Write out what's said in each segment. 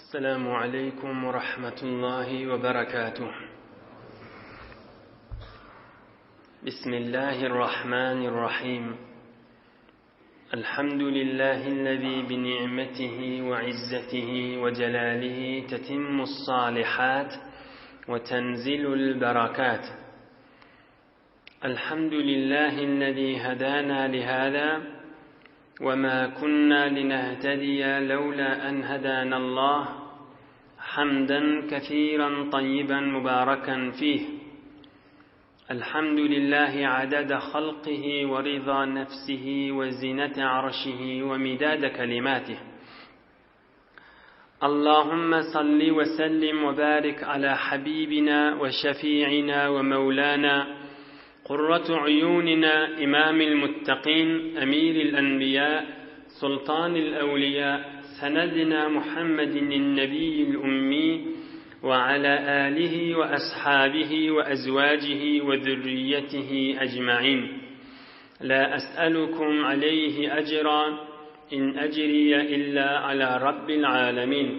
السلام عليكم ورحمة الله وبركاته. بسم الله الرحمن الرحيم. الحمد لله الذي بنعمته وعزته وجلاله تتم الصالحات وتنزل البركات. الحمد لله الذي هدانا لهذا وما كنا لنهتدي لولا أن هدانا الله، حمدا كثيرا طيبا مباركا فيه. الحمد لله عدد خلقه ورضا نفسه وزنة عرشه ومداد كلماته. اللهم صل وسلم وبارك على حبيبنا وشفيعنا ومولانا قرة عيوننا إمام المتقين أمير الأنبياء سلطان الأولياء سندنا محمد النبي الأمي وعلى آله وأصحابه وأزواجه وذريته أجمعين. لا أسألكم عليه أجرا إن أجري إلا على رب العالمين.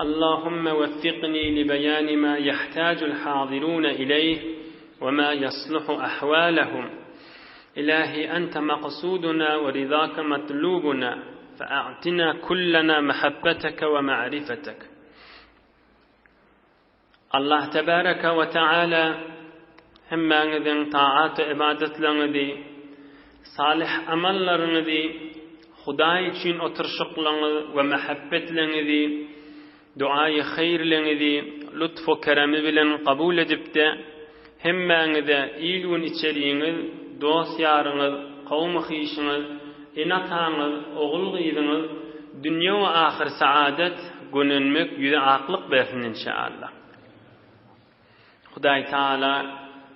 اللهم وفقني لبيان ما يحتاج الحاضرون إليه وما يصلح أحوالهم. إلهي أنت مقصودنا ورضاك مطلوبنا، فأعطنا كلنا محبتك ومعرفتك. الله تبارك وتعالى هم أنذن طاعات عبادت لنذي صالح أمل لنذي خداي چين أترشق لنذ ومحبت لنذي دعاي خير لنذي لطف وكرم بلن قبول جبت هم أنذا إيلون إتشرينذ دوس يارنذ قوم خيشنذ إنتانذ أغل غيذنذ دنيا وآخر سعادت قننمك يدى عقلق بيفن إن شاء الله. خدای تعالی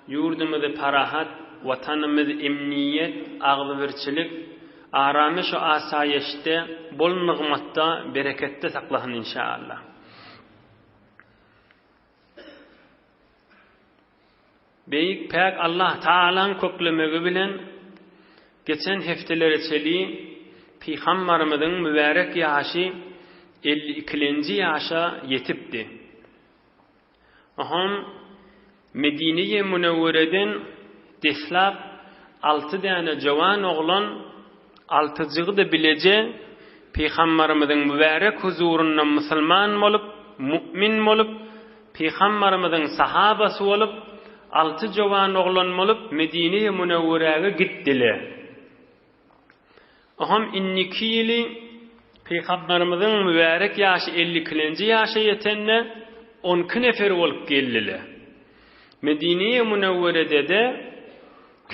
yurdumuzda parahat, vatanımız emniyet, ağlıverçilik, aramış ve asayişte, bol nığmatta, berekette saklasın inşallah. Beyik pek Allah Ta'ala'nın köklemegi bilen geçen hefteleri çeli Peygamberimizin mübarek yaşı 52. yaşa yetipdi. Aham Medine-i Münevvere'den deslap 6 tane cavan oğlan 6'cığı da bilece Peygamberimizin mübarek huzurundan Müslüman olup, mümin olup, Peygamberimizin sahabası olup 6 cavan oğlan olup Medine-i Münevvere'ye gittiler. Aham 12 yılı Peygamberimizin mübarek yaşı 52. yaşa yetenle 12 nefer olup geldiler. Medine-i Münevvere'de de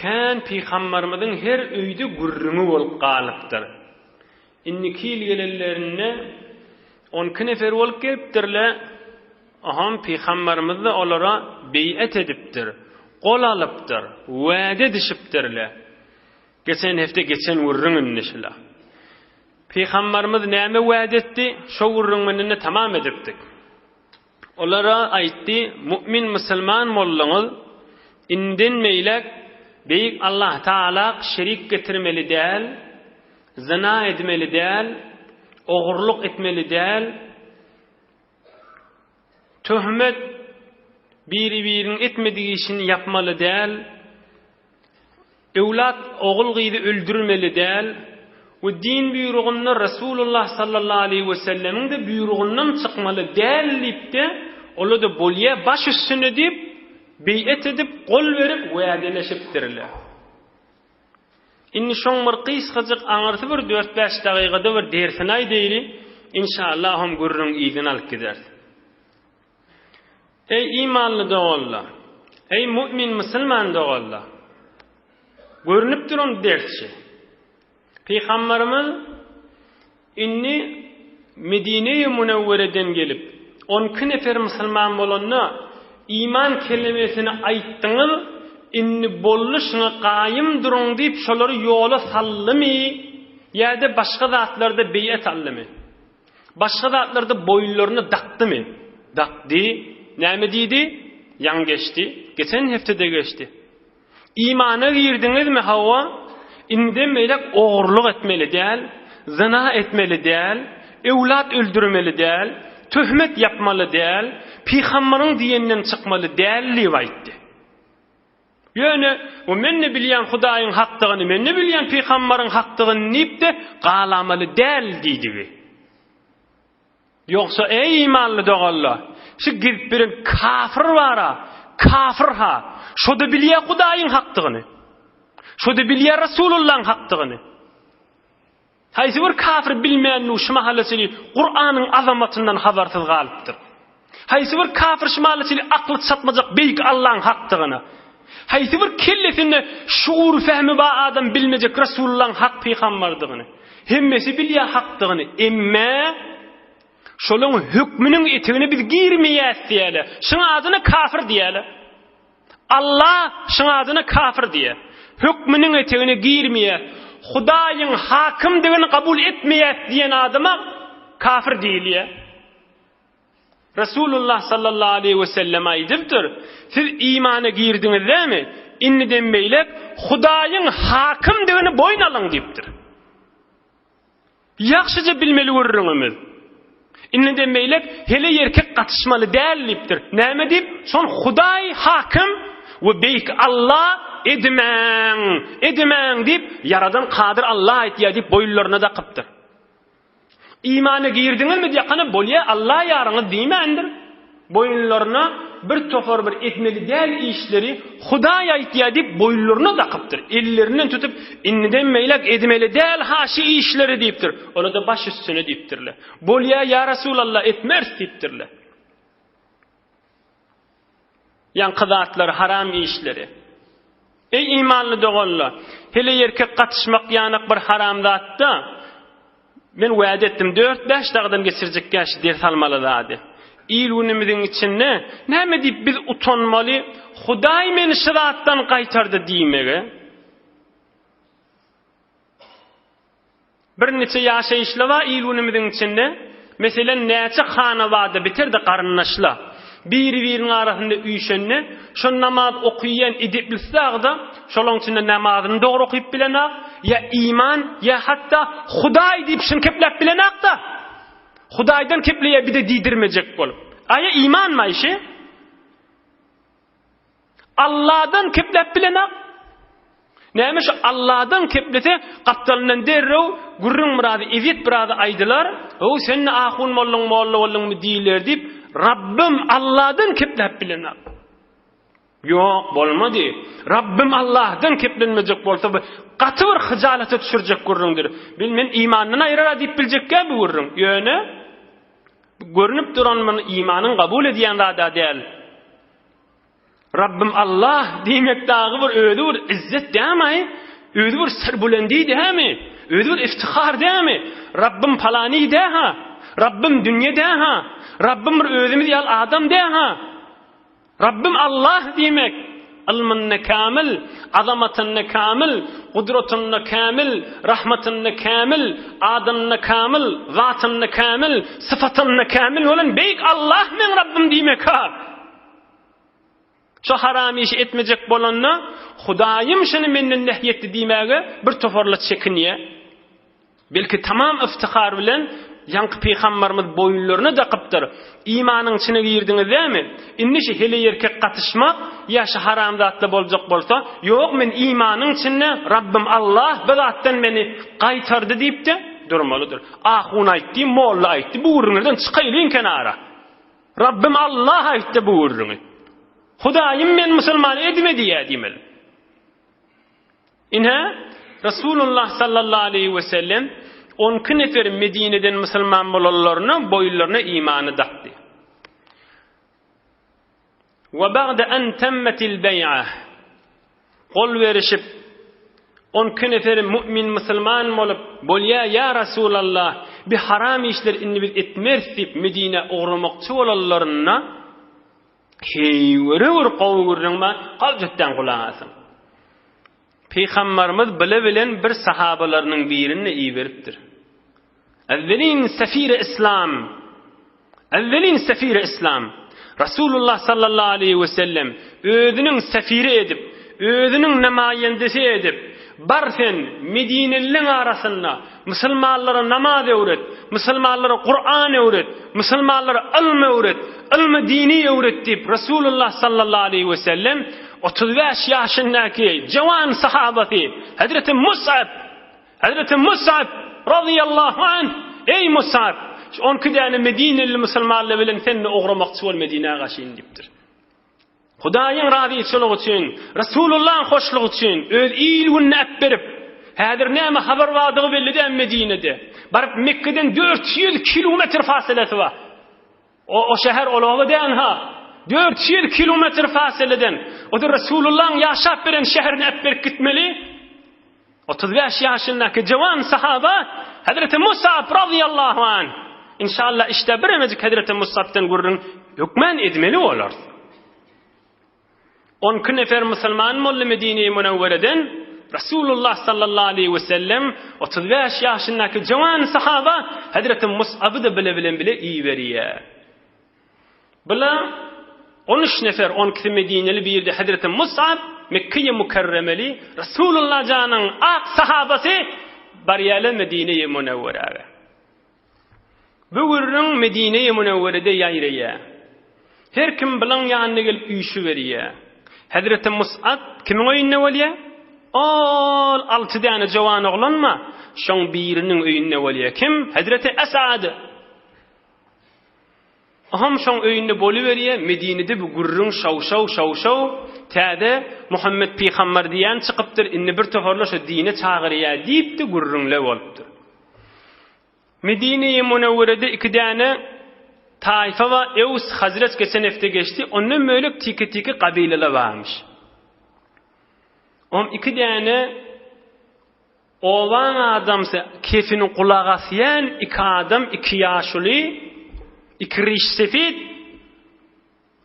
kan Peygamberimizin her öyde gurrunu olup kalıptır. 12 yıl gelenlerine 12 nefer olup geliptirler. Aham Peygamberimiz de onlara beyat ediptir, kol alıptır, vaade dişiptirler. Geçen hafta geçen vurrunun nişla. Peygamberimiz neyme vaade etti, şu vurrununu tamam ediptik. Onlara aytti, mümin Müslüman mollunuz, inden meylek, beyik Allah Teala şerik getirmeli değil, zina etmeli değil, oğurluk etmeli değil, töhmet biri-birinin etmediği işini yapmalı değil, evlat oğul gıydı öldürmeli değil, ve din buyruğundan Resulullah sallallahu aleyhi ve sellemin de buyruğundan çıkmalı değil deyip de onu da bolya baş üstüne deyip beyat edip kol verip vaadeleşiptirler. İnni şoň bir kysgajyk aňarty bir 4-5 dagygada bir dersinay deyli, inşallah hem gurrun ýygyny alyp gider. Ey imanly dogallar, ey mümin Müslüman dogallar, görünüp duran dersçi. Peygamberimiz inni Medine-i Münevvere'den gelip 12 nefer Müslüman bolanna iman kelimesini aytdyňyz, inni bolluşyna qaýym durun diýip şolary ýola sallamy, ýa-da başga zatlarda beyat almy. Başga zatlarda boýunlaryny dakdymy? Dakdy, näme diýdi? Ýan geçdi, geçen heftede geçdi. İmana girdiňizmi hawa? İnden meylek oğurluk etmeli değil, zina etmeli değil, evlat öldürmeli değil, töhmet yapmalı değil, Peygamberin diyenden çıkmalı değilliği aytdı. Yani o men ne bilyen Hudaýyň hakdygyny, men ne bilyen Peýgamberiň hakdygyny nipde galamaly däl diýdi. Yoksa ey imanly dogallar, şu girip birin kafir bara, kafir ha, şoda bilýär Hudaýyň hakdygyny. Şoda bilýär Rasulullahyň hakdygyny. Haýsy bir kafir bilmeýän şu mahallasyny Qur'anyň azamatyndan habarsyz galypdyr. Haýsy bir kafir şu mahallasyny akly satmajak beýik Allahyň hakdygyny. Haýsy bir kellesinde şuur fehmi ba adam bilmejek Rasulullahyň hak peýgamberdigini. Hemmesi bilýär hakdygyny. Emme şolaň hükmüniň etegine biz girmeýäs diýeli. Şuň adyna kafir diýeli. Allah şuň adyna kafir diýer. Hükmüniň etegine girmeýär. Hudaýyň hakimdigini kabul etmeýäs diýen adama kafir diýilýär. Resulullah sallallahu aleyhi ve sellem aýdypdyr. Siz imana girdiňiz dämi? Inniden beýlek Hudaýyň hakimdigini boýun alyň diýipdir. Ýakşyja bilmeli görüňiz. Inniden beýlek hele erkek gatışmaly däl diýipdir. Näme diýip? Şol Hudaý hakim we beýik Allah edmeň diýip yaradan qadir Allah aýtýar diýip boýunlaryna da qypdyr. İmana girdiňizmi diýekene bolýa Allah ýaryňyz diýmendir. Boýunlaryna bir tofar bir etmeli däl işleri Hudaý aýtýar diýip boýunlaryna da qypdyr. Ellerinden tutup inniden meýlek edmeli däl haşy işleri diýipdir. Ona da baş üstüne diýipdirler. Bolýa ya Rasulullah etmers diýipdirler. Yan qızatlar haram işleri. Ey imanly dogallar, hele erkek gatışmak ýanyk bir haram zatda. Men wa'da etdim 4-5 dagdan geçirjek gaş ders almaly zady. İlunimiziň içinde näme diýip biz utanmaly? Hudaý meni şiratdan gaýtardy diýmege. Bir neçe ýaşaýyşlava ilunimiziň içinde, meselen näçe hanawada bitirdi garynnaşla. Biri-biriň arasynda üýşenne, şo namaz okuýan edipli sagda, şolaň içinde namazyny dogry okuýup bilenak, ya iman ya hatta Hudaý diýip şunu keplep bilenak da. Hudaýdan kepleye bir de diýdirmejek bolup. Aya iman mı işi? Allah'dan keplep bilenak. Näme şu Allah'dan keplete gapdalynan derrew gurrun murady, evit birady aýdylar. O sen ahun mollaň mollawyň diýler diýip Rabbim Allah'dan keplep bilenak. Yok bolmady. Rabbim Allah'dan keplenmejek bolsa gaty bir hyjalata düşürjek gurrundyr. Bilmen imandan aýrara diýip biljekkä bu gurrun. Ýöne görünüp duran imanyň kabul edýän zada däl. Rabbim Allah diýmek dagy bir öýdi bir izzet dämi? Öýdi bir serbulendi dämi? Öýdi bir iftihar dämi? Rabbim palany däha. Rabbim dünýe däha. Rabbim bir özümiz ýal adam däha. Rabbim Allah diýmek, ilminne kamil, azamatynne kamil, gudratynne kamil, rahmatynne kamil, adynne kamil, zatynne kamil, sıfatynne kamil bolan beýik Allah men Rabbim diýmek ha. Şu haram iş etmejek bolanna Hudaýym şunu menden nehyetdi diýmäge bir tofarla çekinýär. Belki tamam iftihar bilen yanqı Peygamberimiz boyunlaryna da qypdyr. İmanyň içine girdiňiz dämi? Innişi hele erkek gatışmak ya şu haram zatda boljak bolsa, ýok men imanyň içinde Rabbim Allah bu zatdan meni gaýtardy diýipdi durmalydyr. Ahun aýtdy, molla aýtdy, bu urundan çykaýlyn kenara. Rabbim Allah aýtdy bu uruny. Hudaýym men musulman edmedi diýmeli. Inha Rasulullah sallallahu aleyhi ve sellem 12 nefer Medine'den Müslüman bolanlaryna boyunlaryna imany datdy. Ve ba'da an tammatil bay'a qol verişip 12 nefer mümin Müslüman bolup bolýa ya Rasulullah bir haram işler inni biz etmers diýip Medine ogramokçy bolanlaryna heýwere gowgurdyňma qaljatdan gulaňasyn. Peygamberimiz bile bilen bir sahabalarynyň birini iyi beripdir. Evvelin sefiri İslam. Rasulullah sallallahu aleyhi ve sellem özünün sefiri edip, özünün nemayendesi edip, barfen Medinelilerin arasında Müslümanlara namaz öğret, Müslümanlara Kur'an öğret, Müslümanlara ilm öğret, ilmi dini öğret deyip Resulullah sallallahu aleyhi ve sellem 35 yaşındaki cavan sahabati Hazreti Mus'ab radıyallahu anh, ey Mus'ab, 12 tane Medineli Müslümanlar bilen seni uğramakçı ol Medine'ye gaşyň dipdir. Hudaýyň razyçylygy üçin, Resulullah'ın hoşlugy üçin öz ilgini äpberip, häzir näme habar bardygy belli Medine'de. Barıp Mekke'den 400 kilometr fasilesi var. O şehir olağı den ha. 400 kilometr fasileden. O da Resulullah'ın yaşap beren şehrini äpberip gitmeli. 35 yaşındaki cavan sahaba Hazreti Mus'ab radıyallahu anh. İnşallah işte bir emecik Hazreti Mus'ab'dan gurrun hükmen edmeli olar. 12 nefer Müslüman molly Medine-i Münewwere'den Resulullah sallallahu aleyhi ve sellem 35 yaşındaki cavan sahaba Hazreti Mus'ab'ı da bile iyi veriyor. Bula 13 nefer 12 Medineli bir yerde Hazreti Mus'ab Mekke-i Mukarremeli Resulullah canın ak sahabası bariyale Medine-i Münewwere'ye. Bu gurrun Medine-i Münewwere'de yayraya. Her kim bilan yanına gelip üyüşü veriyor. Hazreti Mus'ab kimin öýünde bolýar? Ol 6 tane jawan oglanma, şoň biriniň öýünde bolýar. Kim? Hazreti Asad. Aham şoň öýünde boluberýär. Medinede bu gurrun şaw täze Muhammed peýgamber diýen çykypdyr. Inni bir toparla şu dine çagyrýar diýipdi gurrunla bolupdyr. Medine-i Münewwere'de 2 tane Taifa ve Eus Hazret geçen hafta geçti. Onun mölük tiki kabileler varmış. Om 2 tane oğlan adamsa kefinin kulağı asıyan 2 adam 2 yaşlı 2 riş sefit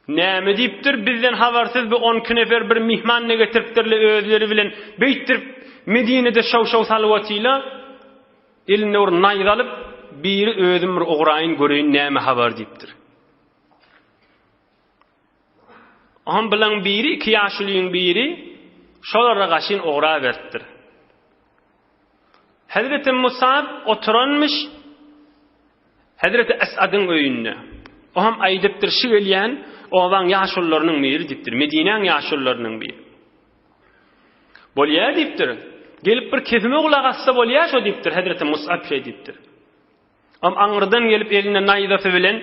näme diptir bizden habarsiz bir 12 nefer bir mihman ne getiripdirler özleri bilen beyttir Medine'de şaw salywatyla eline or naydalyp biri özüm bir oğrayın göreyin näme habar dipdir. Aham bilen biri 2 yaşlyň biri şolara gaşyn oğra bertdir. Hazreti Mus'ab oturanmış Hazreti As'ad'ın öýünde. Aham aýdypdyr şu gelýän oğlan yaşlylarynyň biri dipdir. Medine'ň yaşlylarynyň biri. Bolýar dipdir. Gelip bir kezime kulak assa bolýar şo dipdir. Hazreti Mus'ab şey dipdir. Am aňyrdan gelip eline naýdasy bilen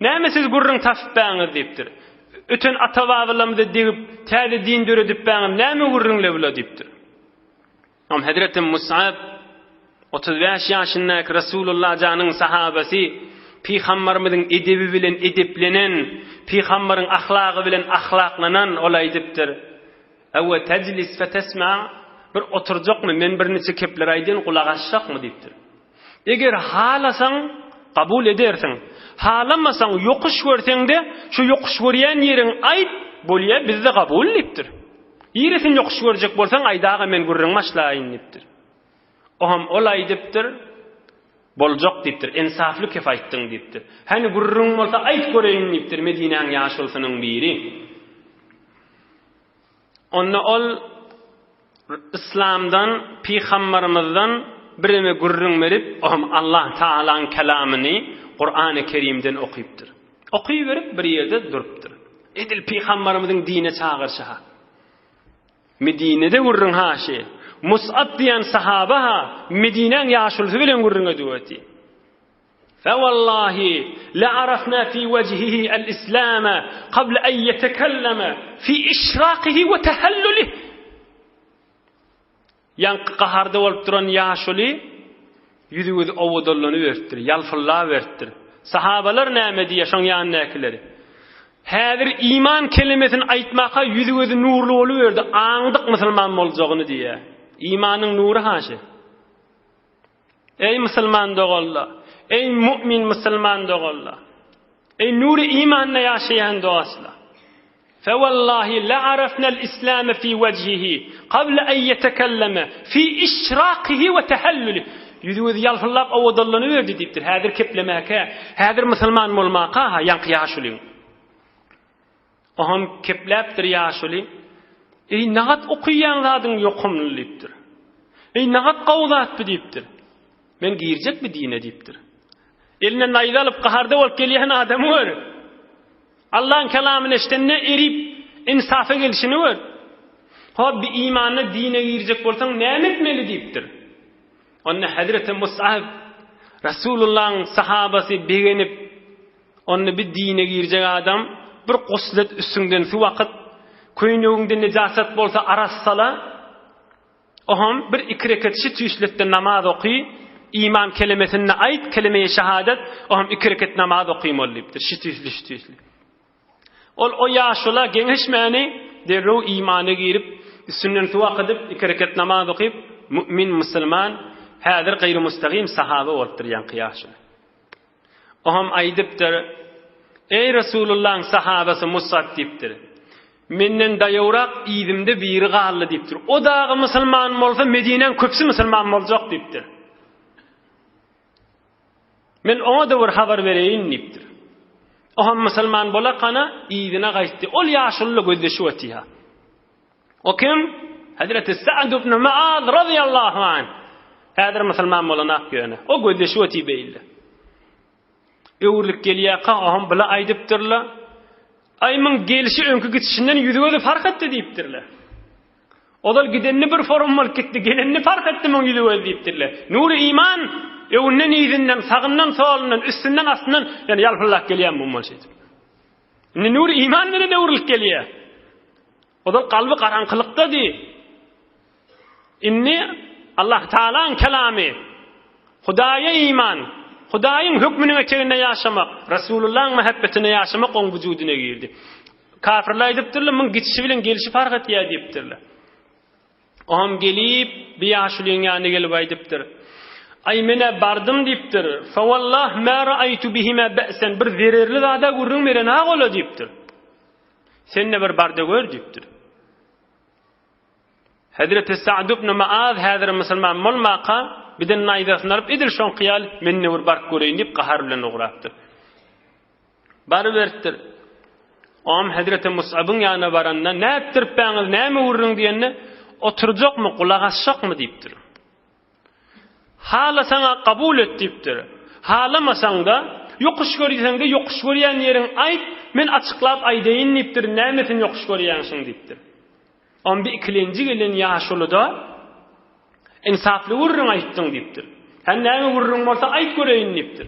näme siz gurrun taşyp baňyz dipdir. Öten ata-babalarymyzy degip täze din döredip baňyz näme gurrunla bula dipdir. Am Hazreti Mus'ab 35 ýaşyndaky Resulullah janyň sahabasy peýgamberimiziň edebi bilen edeplenen, peýgamberiň ahlagy bilen ahlaklanan olay dipdir. Awa tajlis fa tasma bir oturjakmy men bir neçe kepler aýdyn kulak asjakmy dipdir. Eger halasaň kabul edersiň. Halamasaň yokuş görseňde şu yokuş görýän ýeriň aýt bolýar bizde kabul dipdir. Ýeresin yokuş görjek bolsaň aýdagy men gurrun maşlaýyn dipdir. Oham olay dipdir. Boljak dipdir. Ensafly kep aýtdyň dipdir. Hani gurrun bolsa aýt göreýin dipdir Medine'ň ýaşulsynyň biri. Onna ol İslamdan, peýgamberimizden birine gurrun berip, Allah Taala'nın kelamını Kur'an-ı Kerim'den okuyupdur. Okuyuverip bir yerde durupdur. Edil peýgamberimizin dine çağırşa. Medine'de gurrun ha şey. Mus'ab diýen sahaba ha Medine'ň ýaşulsy bilen gurrun edýärdi. Fa wallahi la arafna fi wajhihi al-islam qabla an yetekellama fi ishraqihi wa tahallulihi. Yankı qaharda olup duran ýaşuly yüzüňiz owudallany beripdir, ýalfylla beripdir. Sahabalar näme diýär şoň ýanynakileri? Häzir iman kelimesini aýtmaka yüzüňiz nurly boluverdi, aňdyk musulman boljagyny diýär. İmanyň nury haşy. Ey musulman dogallar, ey mümin musulman dogallar. Ey nuri imanna ýaşaýan dostlar. فوالله لعرفنا الإسلام في وجهه قبل أن يتكلم في إشراقه وتحلله يذوذ يالفلاب أو ضلنا يردي ديبتر هذا كبلماكا هذا مسلمان ملماقاها ينقي ياشولين أهم كبلابتر ياشولي أي نغط أقيان ذادن يقوم لليبتر أي نغط قوضات بديبتر من جيرجك بدينة ديبتر eline nayda alıp qaharda bolup gelýän adamy gör. Allah'ın kelamını eşitenne erip insafa gelişini gör. Hop bir imanı dine girecek bolsaň näme etmeli diýipdir. Onda Hazreti Mus'ab Resulullah'ın sahabası beğenip onu bir dine girecek adam bir guslet üstünden şu vakit köýneginde nejasat bolsa arassala oham bir iki rekat şi tüýsletde namaz okuy, iman kelimesini ayt, kelime-i şehadet, oham iki rekat namaz okuýmol diýipdir. Şi tüýsli. O ýaşula geňeşmäni derrew imana girip üstünden şu vakit iki rekat namaz okuyup mümin musulman häzir gaýry mustaqim sahaba bolup durýan kıyaşy. Oham aýdypdyr: "Ey Resulullah'ın sahabası Musab diýipdir. Menden daýawrak ýyzimde biri galdy diýipdir. O dagy musulman bolsa Medineň köpsi musulman boljak diýipdir. Men ona da bir habar bereýin diýipdir. Oham musulman bola kana ýyzyna gaýtdy. Ol ýaşulla gözleşip ötýär. O kim? Hazreti Sa'd ibn Mu'az radıyallahu anh. Häzir musulman bolanak ýöne. O gözleşip ötýär beýildi. Öwürlik gelýär, oham bila aýdypdyrlar. Aymın gelişi önkü gitişinden yüzügözü fark etti diýipdirler. Odal gidenini bir forum bolup gitdi, gelenini fark etti men yüzügözü diýipdirler. Nuri iman, öwünden ýyzynden, sagyndan solundan, üstünden astından, yani ýalpylak gelýän bu bolşy. Nuri iman bilen öwürlik gelýär. Odal kalbi karanqylykda di. Inni Allah Taala'nın kelami, Hudaýa iman, Hudaýyň hükmüne geçerine ýaşamak, Resulullah'ın muhabbetine ýaşamak oň wujuduna girdi. Kafirler aýdypdyrlar, men gitişi bilen gelişi fark etýär diýipdirler. Oham gelip bir ýaşulyň ýanyna gelip aýdypdyr. Ay mene bardım diýipdir. Fa wallah ma ra'aytu bihima ba'san, bir zererli zada görüň meren ha gola diýipdir. Senne bir barda gör diýipdir. Hazreti Sa'd ibn Mu'az häzir musulman bolmaqa biden naýdasyny alyp edil şoň qiyal menne bir bark göreýin diýip qahar bilen ugrapdyr. Bary beripdir. Am Hazreti Mus'ab'ın ýanyna baranda näpdir päňiz, näme urrun diýende oturjakmy, kulak asjakmy diýipdir. Hala sana kabul et diýipdir. Halamasaň da yokuş görýäň de yokuş görýän ýeriň aýt, men açyklap aýdaýyn diýipdir. Nämesin yokuş görýänsiň diýipdir. Am bir ikilenji gelen ýaşulyda insafly urrun aýtdyň diýipdir. Sen näme urrun bolsa aýt göreýin diýipdir.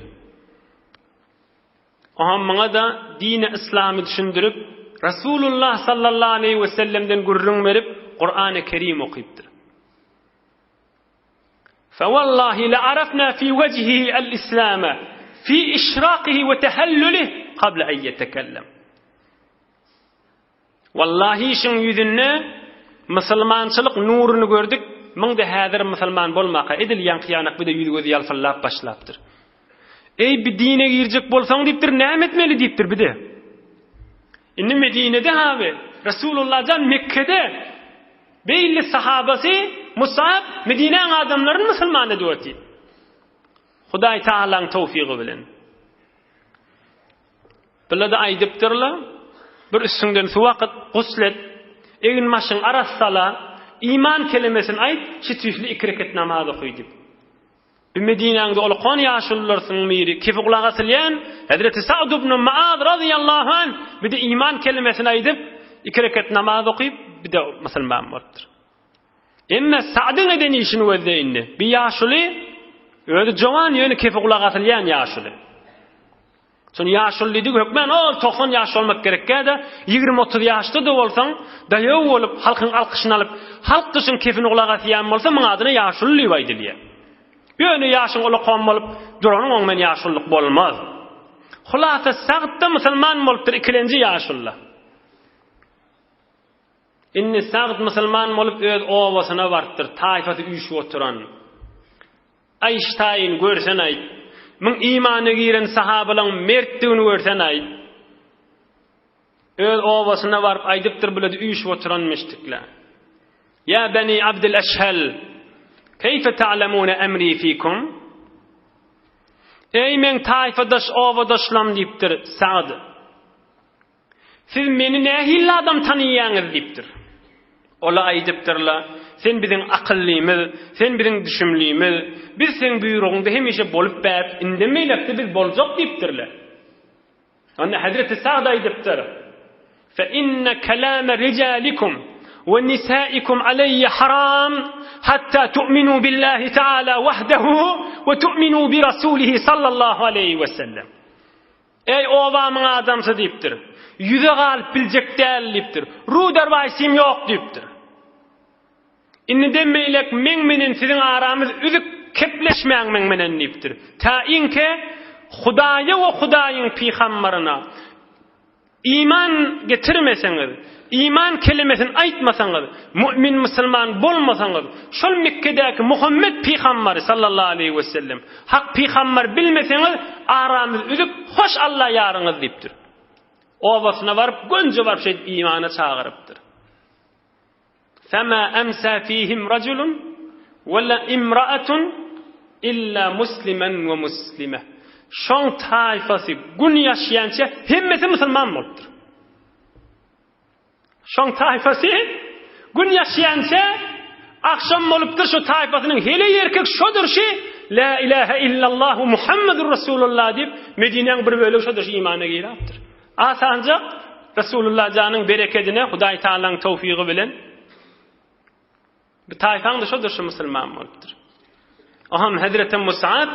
Oham maňa da dini islamy düşündirip Rasulullah sallallahu aleyhi we sellemden gurrun berip Kur'an-ı Kerim okuyupdyr. Fa wallahi la arafna fi wajhihi al-islam fi ishraqihi ve tahalluluhi qabla an yetekellem. Wallahi şin yüzünde musulmançylyk nuruny gördük. Men de häzir musulman bolmaqa edilýän kıyanak bir de ýüzüňizi ýalfyllap başlapdyr. Ey bir dine girecek bolsaň diýipdir, näme etmeli diýipdir bir de. Inni Medine'de habi, Resulullah'dan Mekke'de beýli sahabasy Musab Medine'ň adamlaryny musulman edýärdi. Hudaý Taala'nın tawfiqi bilen. Bilada aýdypdyrlar, bir üstünden şu wagt guslet, egin maşyň arassala iman kelimesini aýt, şi tüýsli iki rekat namaz okuýdy. Bir Medine'de olqan ýaşullaryň biri kifi kulak asylýan Hazreti Sa'd ibn Mu'az radıyallahu anh bir de iman kelimesini aýdyp iki rekat namaz okuyup bir de musulman bolupdyr. Emme Sa'dyň eden işini gözleýindi. Bir ýaşuly öýde jowan ýöne kifi kulak asylýan ýaşuly. Son ýaşullydy hökmen ol 90 ýaş bolmak gerekkä de 20-30 ýaşda da bolsaň daýaw bolup halkyň alkyşyny alyp halk duşun kefini kulak asýan bolsa maňa adyna ýaşully aýdylýar. Ýöne ýaşyň ulaqan bolup duranyň oň men ýaşullyk bolmaz. Hulasa Sa'dda musulman bolupdyr ikilenji ýaşulla. Inni Sa'd musulman bolup öz owasyna bardyr, taýfaty üýşüp oturan. Aýştaýyn görsen aýt. Min imana giren sahabalyň mertdigini görsen aýt. Öz owasyna baryp aýdypdyr biledi üýşüp oturan meşdikler. Ya bani Abdul Ashhal, kayfa ta'lamuna amri fikum? Ey men taýfadaş owadaşlam diýipdir Sa'd. Siz meni nähil adam tanyýaňyz diýipdir. Ola aýdypdyrlar, sen bizim akıllıyımız, sen bizim düşünlüğümüz, biz sen buyruğunda hemişe bolup bäp, indemeylekde biz bolacak deyipdirler. Anne Hazreti Sa'd aydıptır. فَإِنَّ كَلَامَ رِجَالِكُمْ وَنِسَائِكُمْ عَلَيَّ حَرَامٌ حَتَّى تُؤْمِنُوا بِاللّٰهِ تَعَالَى وَحْدَهُ وَتُؤْمِنُوا بِرَسُولِهِ sallallahu aleyhi ve sellem. Ey ovamın adamsı deyiptir. Yüze galip bilecek değil deyiptir. Ruder vaysim yok deyiptir. İnni demeylek menen sizin aramız üzük kepleşmeyen menen deyiptir. Ta inke Hudaya ve Hudayın peygamberine iman getirmeseniz, iman kelimesini aytmasanız, mümin Müslüman bolmasanız, şol Mekke'deki Muhammed peygamberi sallallahu aleyhi ve sellem hak peygamber bilmeseniz aramız üzük hoş Allah yarınız deyiptir. Ovasına varıp gönce varıp şey imana çağırıptır. فَمَا أَمْسَى ف۪يهِمْ رَجُلٌ وَلَا اِمْرَأَةٌ اِلَّا مُسْلِمًا وَمُسْلِمًا. Şon tayfası gün yaşayanca hemmesi Müslüman olupdur. Şon tayfası gün yaşayanca akşam olupdur şu tayfasının hele erkek şodur şey La ilahe illallah Muhammedur Resulullah deyip Medine'nin bir bölük şodur şey imana giyilaptır. Asancak Resulullah canın bereketine Huday Teala'nın tevfiki bilen bir tayfan da şodur şu Müslüman olupdur. Aham Hazreti Mus'ab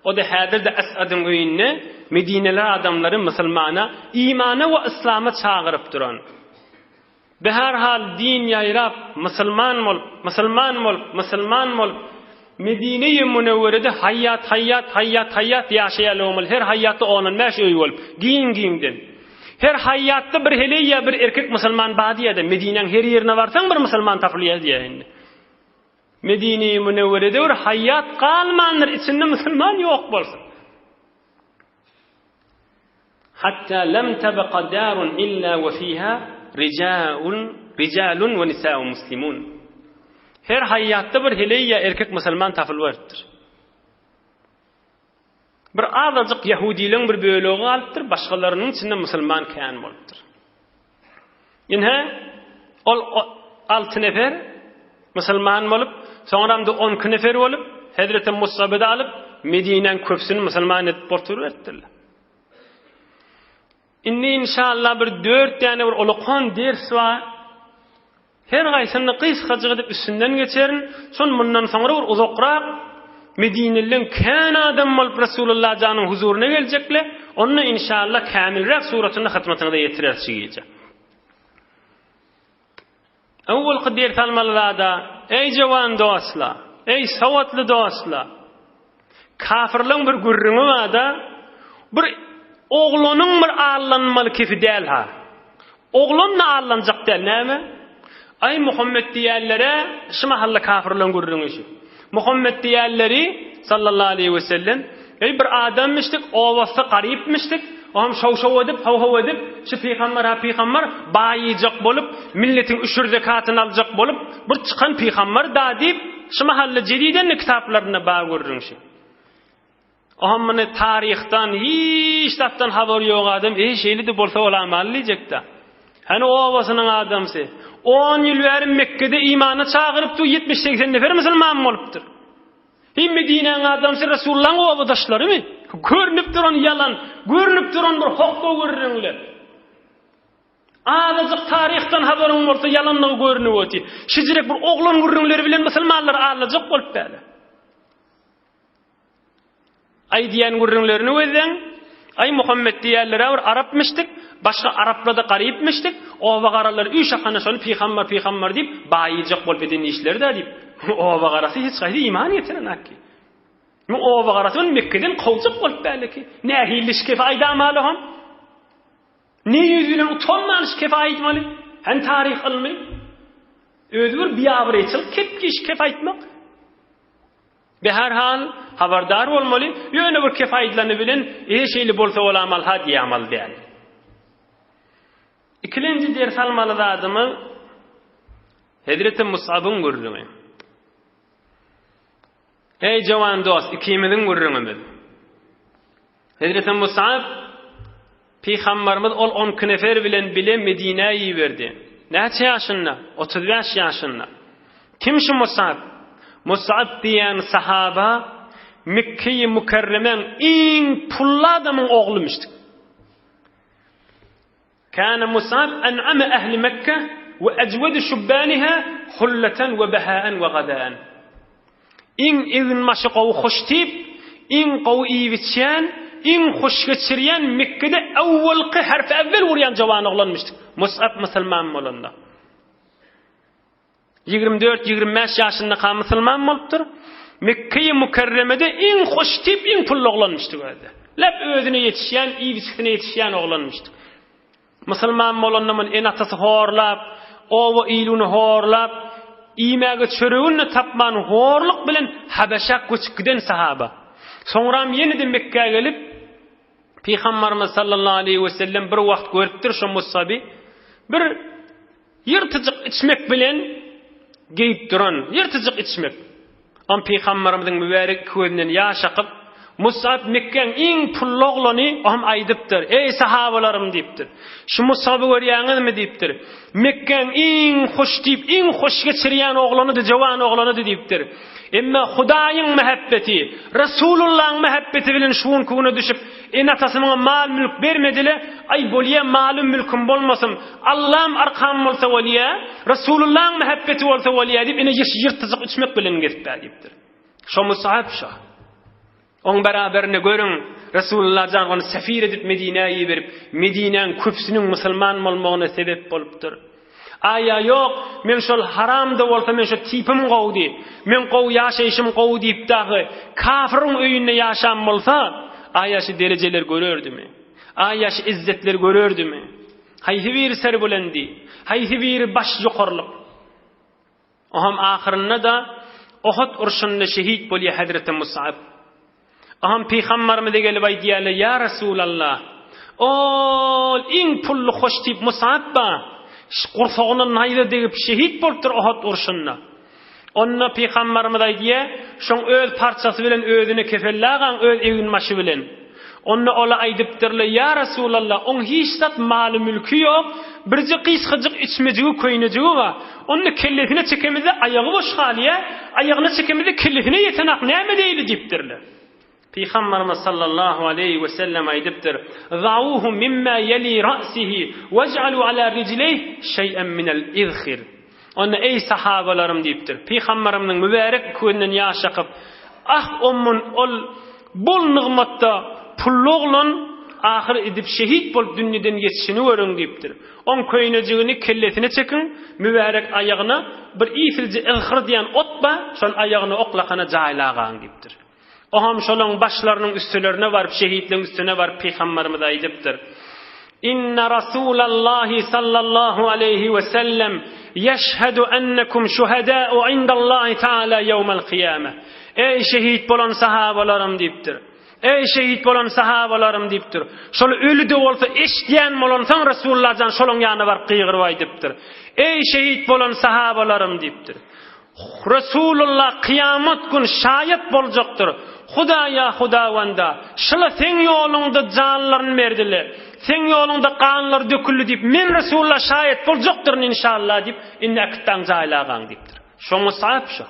o da Hadir'de Es'ad'ın öyünne Medine'ler adamları Müslümana imana ve İslam'a çağırıp duran. Be her hal din yayrap Müslüman mol Medine-i Münevvere'de hayat yaşayalım. Her hayatta onun meş öy olup giyimden. Her hayatta bir hele bir erkek Müslüman badiyede Medine'nin her yerine varsan bir Müslüman tapılıyor diye. Medine-i Münevvere'de bir hayat kalmandır içinde Müslüman yok bolsun. Hatta lem tebqa darun illa ve fiha ricalun ve nisa'u muslimun. Her hayatta bir hele erkek Müslüman tapılırdır. Bir azıcık Yahudilerin bir bölüğü alıptır, başkalarının içinde Müslüman kâin bolupdur. Yine ol 6 nefer Müslüman bolup, sonra da 10 nefer bolup, Hazreti Mus'ab'ı da alıp Medine'nin köpsünü Müslüman etip portuverdiler. İnni inşallah bir 4 tane bir ulukan ders var. Her gaysını kıskacık edip üstünden geçerin. Son bundan sonra bir uzakrak Medine'lilerin kân adam olup Resulullah canın huzuruna gelecekler. Onunla inşallah kamilrak suratını hatmatına da yetirecek. Evvel kıdiyet almalılarda ey cevan dostlar, ey savatlı dostlar, kafirlerin bir gürrünü var da bir oğlunun bir ağlanmalı kefi değil ha. Oğlun ne ağlanacak değil ne mi? Ay Muhammed diyerlere şu mahalla kafirlerin gürrünü işi. Muhammed diyerleri sallallahu aleyhi ve sellem ey bir adammıştık, ovası garipmiştik. Aham şov edip, hav edip, şu peygamber bayıyacak bolup, milletin üşür zekatını alacak bolup, bir çıkan peygamber da deyip, şu mahalle cediden kitaplarına bağ görürün şey. Aham bunu tarihten, hiç taptan haber yok adam, şeyli de bolsa olamalı diyecek de. Hani o ovasının adamsı, 10 yıl verin Mekke'de imana çağırıp, 70-80 nefer Müslüman oluptur. Hem Medine'nin adamsı Resulullah'ın ovadaşları mı? Görünüp duran yalan, görünüp duran bir hokka görürünler. Azıcık tarihten haberin olsa yalanla görünüp ötü. Şizirek bir oğlan görürünleri bilen Müslümanlar ağlayacak olup böyle. Ay diyen görürünlerini özen, ay Muhammed diyerlere Arapmıştık, başka Araplarda garipmiştik, o vaqaralar üç akana şöyle peygamber deyip, bayılacak olup eden işleri de deyip, o vaqarası hiç gayri iman getiren hakkı. O vaqarasın Mekke'den kovcuk olup belki. Ne hilliş kefayda malahım? Ne yüzüyle utanmanış kefayet mali? Hen tarih almay. Ödür bir avreçil kepkiş kefayetmek. Be her hal haberdar olmalı. Yöne bir kefayetlerini bilen şeyli bolsa olamal hadi amal değil. İkinci ders almalı da adamı Hazreti Mus'ab'ın görürüne. Ey cavan dost, ikimizin gurrunumuz. Hazreti Mus'ab Peygamberimiz ol 10 nefer bilen bile Medine'yi verdi. Neçe yaşında? 35 yaşında. Kim şu Mus'ab? Mus'ab diyen sahaba Mekke-i Mükerremen en pullu adamın oğluymuştu. Kana Mus'ab en'ame ehli Mekke ve ecvedu şubbaniha hulleten ve behaen ve gadaan. En evin maşı qovu hoş tip, en qovu iyi biçen, en hoş geçiriyen Mekke'de evvelki harfi evvel vuruyan cavan oğlanmıştı. Mus'ab Müslüman olanda. 24-25 yaşında kan Müslüman oluptur. Mekke-i Mükerreme'de en hoş tip, en pullu oğlanmıştı böyle. Lep özüne yetişen, iyi biçkine yetişen oğlanmıştı. Müslüman olanların en atası horlap, ova ilunu horlap, imäge çörüğünü tapman horluk bilen Habeşa göçüp giden sahaba. Soňram yeniden Mekke'ye gelip Peygamberimiz sallallahu aleyhi ve sellem bir wagt görüpdir şu Mus'abi bir yırtıcık içmek bilen geyip duran, yırtıcık içmek. Am Peygamberimizin mübarek gözünden yaş akıp Mus'ab Mekke'nin en pullu oğlanı aham aydıptır. Ey sahabalarım deyiptir. Şu Mus'ab'ı görýäňiz mi deyiptir. Mekke'nin en hoş deyip, en hoş geçirýän oğlanıdır, jawan oğlanıdır deyiptir. Emma Hudaýyň mehabbeti, Resulullah'ın mehabbeti bilen şuun kuguna düşüp, en atasına mal mülk bermedile, ay bolýa malum mülküm bolmasın, Allah'ım arkam bolsa bolýa, Resulullah'ın mehabbeti bolsa bolýa deyip, ene yırtıcık içmek bilen gitip deyiptir. Şu Mus'ab şu. On beraberine görün Resulullah canını sefir edip Medine'ye verip Medine'nin köpsünün Müslüman olmağına sebep bolupdur. Aya yok men şol haram da bolsa men şu tipim gowdy. Men gow ýaşaýşym gow diýip dagy kafirin öýünde ýaşam bolsa aya şu dereceler görerdimi? Aya şu izzetler görerdimi? Haýsy bir serbulendi, haýsy bir baş ýokarlyk. Aham ahirinde da Uhud urşunda şehit bolýar Hazreti Mus'ab. Aham Peygamberimiz de gelip aýdýarlar, ya Resulallah. Ol iň pullu hoş tip Mus'ab ba. Gursagyna naýda degip şehit bolupdyr Uhud urşunda. Onna Peygamberimiz aýdýar, şoň öz parçasy bilen özüne kefellägen öz evin maşy bilen. Onna ola aýdypdyrlar, ya Resulallah, on hiç zat maly mülki ýok, birji qysgyjyk içmejigi köýnejigi ba. Onna kellesine çekemizde aýagy boş halya, aýagyna çekemizde kellesine ýetenak näme diýdi diýipdirler. Peygamberimiz sallallahu aleyhi ve sellem aýdypdyr: "Za'uhu mimma yali ra'sihi waj'alu ala rijlihi şey'en minel izkhir." Onna ey sahabalarım diýipdir. Peygamberimden mübarek köýünden ýaş akyp, "Ah ummun ol bol nygmatda pulluglan ahir edip şehit bolup dünýeden geçişini görün" diýipdir. On köýnejigini kellesine çekin, mübarek aýagyna bir ifilji izkhir diýen otba, şol aýagyny oklakana jaýlagan diýipdir. Oham şolong başlarynyň üstülerine barıp şehitliň üstüne barıp Peygamberimiz aýdypdyr. İnne Rasulallahi sallallahu aleyhi ve sellem yeşhedü ennekum şuhadâ'u indallahi Teala yevmel kıyame. Ey şehit bolan sahabalarım diýipdir. Ey şehit bolan sahabalarım diýipdir. Şol ölüde bolsa eşdiýän bolansaň Resulullah şolong ýanyna barıp kıygyryp aýdypdyr. Ey şehit bolan sahabalarım diýipdir. Resulullah kıyamet gün şayet boljakdyr. Hudaýa Hudawanda, şola sen ýolunda janlaryny berdiler. Sen ýolunda kanlar döküldi diýip, men Resulullah şayet boljakdyr inşallah diýip, innektan jaýlagan diýipdir. Şo Mus'ab şo.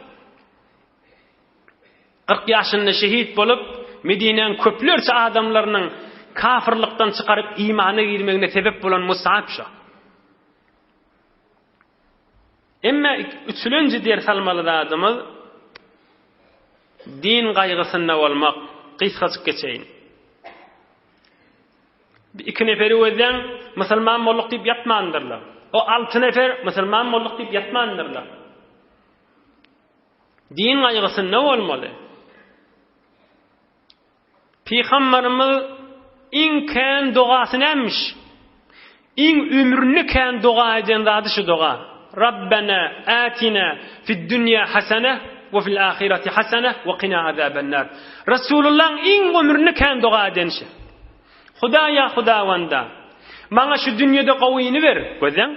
40 ýaşynda şehit bolup, Medine'nin köplerçe adamlarynyň kafirlikden çykaryp imana girmegine sebep bolan Mus'ab şo. Emma üçüncü diýer salmaly adamyz din gaýgysynda bolmak, kysgaçyk geçeýin. İki neferi özden Müslüman bolluk diýip ýatmandyrlar. O 6 nefer Müslüman bolluk diýip ýatmandyrlar. Din gaýgysynda bolmaly. Peygamberimiz iň kän dugasyny emmiş. Iň ömrüni kän duga eden zady şu duga. Rabbena atina fid dunya hasene ve fil ahireti hasene ve qina azaben nar. Resulullah'ın iň ömrüni kän duga edenşi. Hudaýa Hudawanda, maňa şu dünýede gowyny ber, gözen.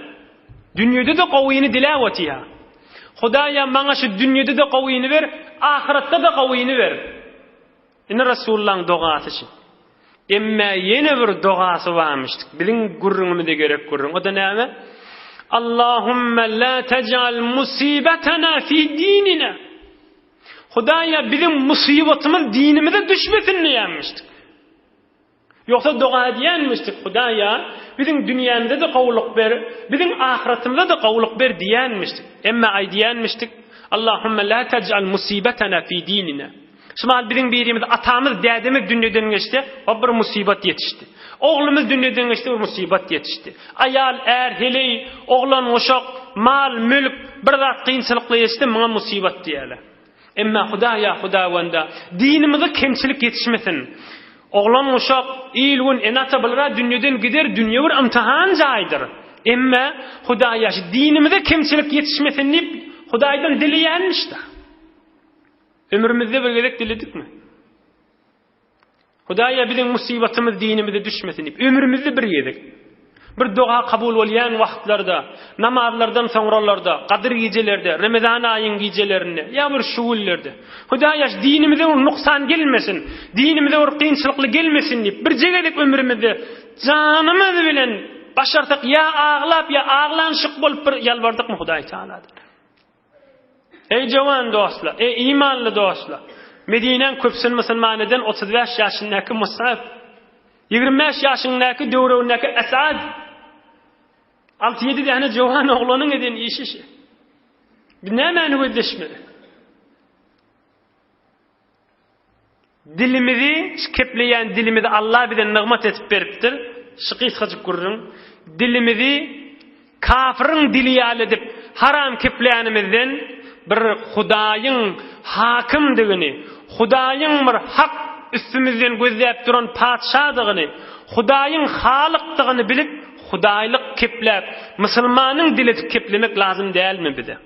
Dünýede de gowyny dilawatiha. Hudaýa maňa şu dünýede de gowyny ber, ahiretde de gowyny ber. Ine Resulullah'ın dugasy. Emma ýene bir dugasy barmyşdyk. Bilin gurrunmy de gerek gurrun. O da näme? Allahümme la tec'al musibetena fi dinina. Hudaya bizim musibetimiz dinimize düşmesin diyenmiştik. Yoksa dua diyenmiştik Hudaya bizim dünyamızda da kavuluk ver, bizim ahiretimizde de kavuluk ver diyenmiştik. Emma ay diyenmiştik. Allahümme la tec'al musibetena fi dinina. Şimdi bizim birimiz atamız, dedemiz dünyadan geçti, o bir musibet yetişti. Oğlumuz dünyadan geçti, bir musibet yetişti. Ayal, heley, oğlan, uşak, mal, mülk, bir de kıyınçılıkla yetişti, bana musibet diyeler. Emma Hudavanda, dinimize kemçilik yetişmesin. Oğlan, uşak, ilgun, enata bilra dünyadan gider, dünya bir imtihan caydır. Emma Hudaya, dinimize kemçilik yetişmesin deyip, Hudaydan dileyenmiş de. Ömrümüzde bir gerek diledik mi? Hudaya bizim musibetimiz dinimize düşmesin deyip, ömrümüzde bir yedik. Bir dua kabul olayan vaxtlarda, namazlardan sonralarda, Kadir gecelerde, Ramazan ayın gecelerinde, ya bir şugullerde. Hudaya dinimize bir nuksan gelmesin, dinimize bir kıyınçılıklı gelmesin deyip, bir cegedik ömrümüzde canımız bilen başardık, ya ağlap ya ağlanşık bolup bir yalvardık mı Huday Teala'dan? Ey cavan dostlar, ey imanlı dostlar. Medine'nin köpsün Müslümanıdan 35 yaşındaki Mus'ab, 25 yaşındaki Dövrev'ndeki Esad, 6-7 tane cavan oğlanın eden işi. Ne mani ödeşmedi? Dilimizi kepleyen dilimizi Allah bize nimet etip veriptir. Şıkıyt hacık kurrun. Dilimizi kafirin dili edip haram kepleyenimizden bir Hudayın hakimdigini, Hudayın bir hak üstümüzden gözlep duran padşahdigini, Hudayın halıkdigini bilip Hudaylık keplep, Müslümanın dili keplemek lazım değil mi bize?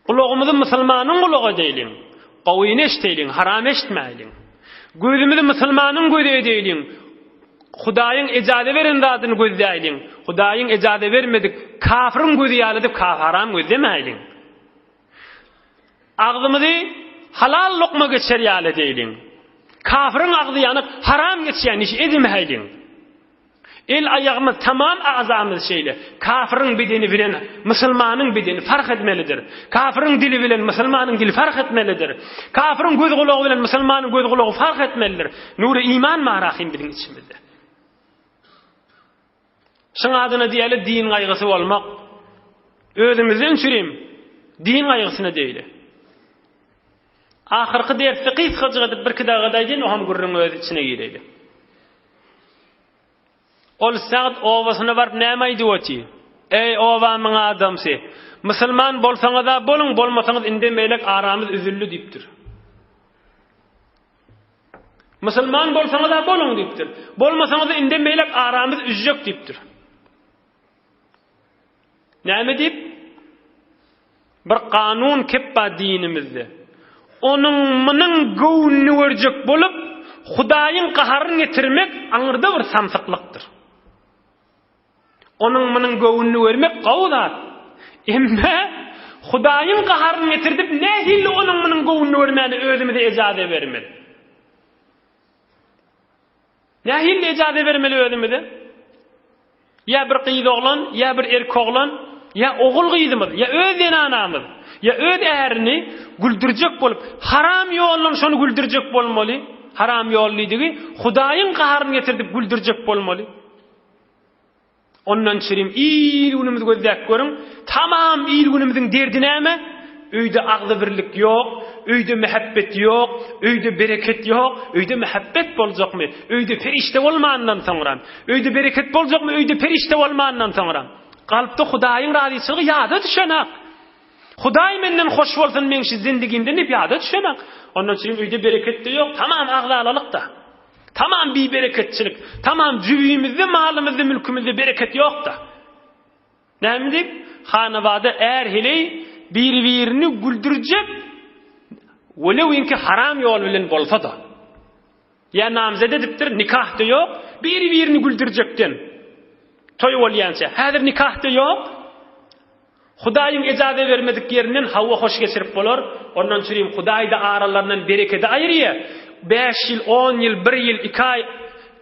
Kulağımızı Müslümanın kulağı deyin, qaviyini eşteyin, haram eşitmeyin. Gözümüzü Müslümanın gözü deyin, Hudayın icazı veren zadını gözleyin. Hudayın icazı vermedik, kafirin gözü yalıdıp haram gözlemeyin. Ağzımızı halal lokma geçer yalı deyin. Kafirin ağzı yanıp haram geçen iş edemeyin. El ayağımız tamam ağzımız şeyle. Kafirin bedeni bilen Müslümanın bedeni fark etmelidir. Kafirin dili bilen Müslümanın dili fark etmelidir. Kafirin göz kulağı bilen Müslümanın göz kulağı fark etmelidir. Nuri iman marahim bizim içimizde. Şun adına diýeli din gaýgysy bolmak. Özümizden sürem. Din gaýgysına diýeli. Ahirki dersi kysgaça edip bir kidaga daýdyn, oňa gurrun öz içine gireydi. Ol Sa'd owasyna barp näme diýdi? Ey owamyň adamsy, Müslüman bolsaňyz da boluň, bolmasaňyz indemeýlek aramyz üzüllü diýipdir. Müslüman bolsaňyz da boluň diýipdir. Bolmasaňyz indemeýlek aramyz üzjek diýipdir. Näme deyip? Bir kanun keppa dinimizde. Onun mının gowunu verjek bolup, Hudaýyň qaharyny getirmek aňyrda bir samsyklyktır. Onun mının gowunu vermek gowdat. Emma Hudaýyň qaharyny getirdip, nähili onun mının gowunu vermäni özümize ejazet bermeli. Nähili ejazet bermeli özümize? Ya bir kıyız oğlan, ya bir erk oğlan, ya oğul kıyızımız, ya öz enanamız, ya öz erini güldürecek bolup, haram yollan şonu güldürecek bolmaly. Haram yolluydygy, Hudaýyň qaharyny getirdip güldürecek bolmaly. Ondan çirim il günümüz gözläp görüň, tamam il günümüziň derdi näme? Öýde agly birlik ýok, öýde mehabbet ýok, öýde bereket ýok, öýde mehabbet boljakmy? Öýde ferişte bolmandan soňra, öýde bereket boljakmy? Öýde ferişte bolmandan soňra. Galpda Hudaýyň razyçylygy ýada düşenek. Hudaý menden hoş bolsun, men şu zindigimde nip ýada düşenek. Ondan çirim öýde bereket de ýok, tamam aglalykda. Tamam bir bereketçilik, tamam cübüýümizde, malymyzda, mülkümizde bereket ýok da. Näme diýip? Hanabada erhili bir-birini güldürecek, welew haram ýol bilen bolsa da. Ya namzede edipdir, nikah da ýok, bir-birini güldürecekden. Toy bolýança, häzir nikah da ýok. Hudaýyň ejazet bermedik ýerinden hawa hoş geçirip bolar. Ondan çyryp Hudaý da aralaryndan bereketi aýrýar. 5 ýyl, 10 ýyl, 1 ýyl, 2 ay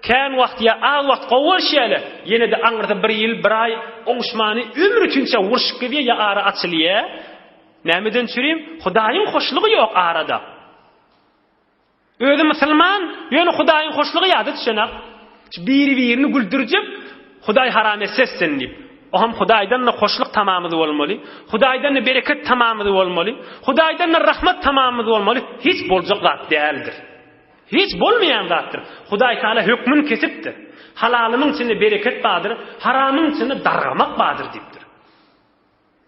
Kän wagt ya az wagt gowur şeýle. Ýene de aňyrda 1 ýyl 1 ay oňuşmany ömrü üçinçe urşyp gidiyor ya ara açylýa. Nämeden çürüm? Hudaýyň hoşlugy ýok arada. Özü musulman, ýöne Hudaýyň hoşlugy ýady düşenek. Biri-birini güldürjek, Hudaý haram etsesin diýip. O ham Hudaýdan hoşluk tamamy bolmaly. Hudaýdan bereket tamamy bolmaly. Hudaýdan rahmat tamamy bolmaly. Hiç boljak zat däldir. Hiç bolmayan zatdır. Hudaý Taala hükmün kesipdir. Halalynyň içinde bereket bardyr, haramyň içinde dargamak bardyr diýipdir.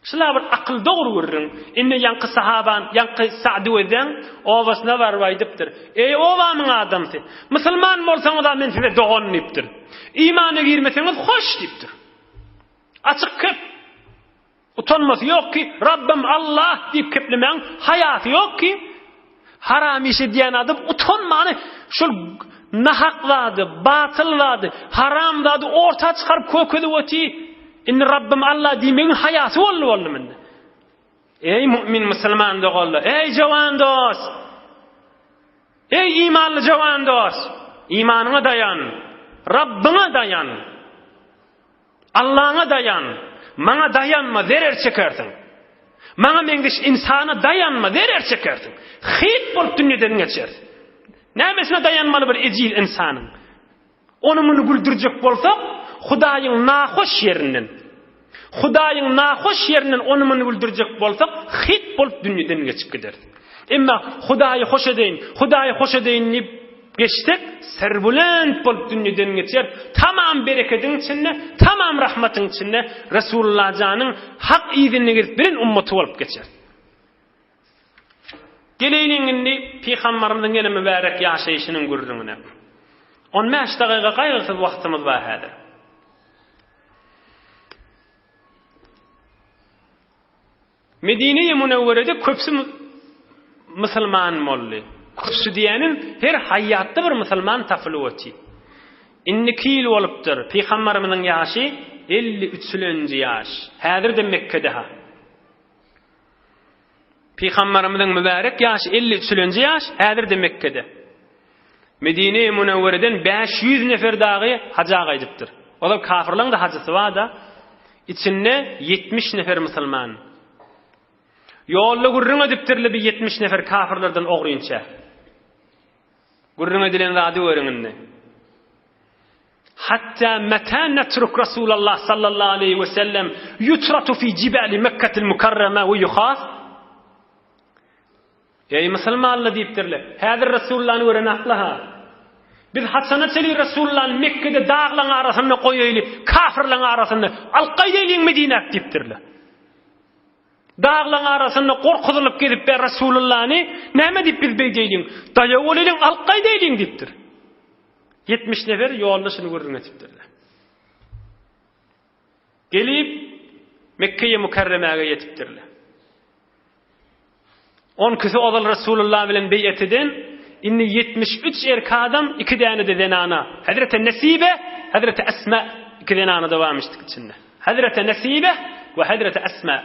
Şular bir akıl dogry görürüm. Inne ýanky sahaban, ýanky Sa'düden owasna barway diýipdir. Ey owamyň adamsy, musulman bolsaňyz da men size dogon diýipdir. İmana girmeseňiz hoş diýipdir. Açyk köp. Utanmasy ýok ki, Rabbim Allah diýip keplemeň hayaty ýok ki, haram işi diýen adam utanmany şol nahak wady, batyl wady, haram wady orta çykaryp köküdi öti. İnni Rabbim Allah diýmeň hayaty boldy mende. Ey mümin musulman dogolla, ey jawan dost. Ey imanly jawan dost, imanyňa dayan, Rabbiňe dayan. Allah'a dayan. Maňa dayanma, zerer çekersin. Maňa meňdiş insana dayanma, zerer çekersin. Hit bolup dünýeden geçer. Nämesine dayanmaly bir ejil insanyň? Onu muny güldürjek bolsak, Hudaýyň nahoş ýerinden. Hudaýyň nahoş ýerinden onu muny güldürjek bolsak, hit bolup dünýeden geçip gider. Emma Hudaýy hoş edeýin, Hudaýy hoş edeýin diýip geçsek, serbulent bolup dünýeden geçer. Tamam bereketiň içinde, tamam rahmatyň içinde Resulullah janyň hak ýerine girip birin ummaty bolup geçer. Geleyliňinde Peygamberimiň ene mübarek ýaşaýyşynyň gurrungyna. 15 dagyga gaýgysyz wagtymyz bar häzir. Medine-i Munawwarada köpsü musulman boldy. Köpsü diýenin her haýatda bir musulman tapylypdy. 2 ýyl bolupdyr. Peygamberimiň ýaşy 53-nji ýaş. Häzir de Mekke'de ha. Peygamberimiň mübarek ýaşy 53-nji ýaş, häzir de Mekke'de. Medine-i Munawwaradan 500 nefer dagy haja gaýdypdyr. Olar kafirlaryň da hajysy bar da. İçinde 70 nefer musulman. Ýolda gurrun edipdirli bir 70 nefer kafirlerden ogryňça. Gurrun edilen zady öreňinde. Hatta mata natruk Rasulullah sallallahu aleyhi ve sellem yutratu fi jibali Mekke'l mukarrama ve yukhas. Ey musulmanlar diýipdirli. Häzir Rasulullah'ny ören aklaha. Biz Hasan'a çeli Rasulullah'ny Mekke'de dağlaryň arasyna goýaýly, kafirlaryň arasyna alqaýdaýlyň Medine diýipdirli. Dağlaryň arasyna gorkuzylyp gelip ber Rasulullah'ny näme diýip biz beýdýäliň? Daýa bolyň alqaýdaýlyň diýipdir. 70 nefer ýolda şunu görüň etipdirler. Gelip Mekke'ye mukarremaga yetipdirler. 10 kişi odal Resulullah bilen beýet eden, inni 73 erkek adam, 2 däne de denana. Hazreti Nesibe, Hazreti Esma 2 denana dowam etdik içinde. Hazreti Nesibe ve Hazreti Esma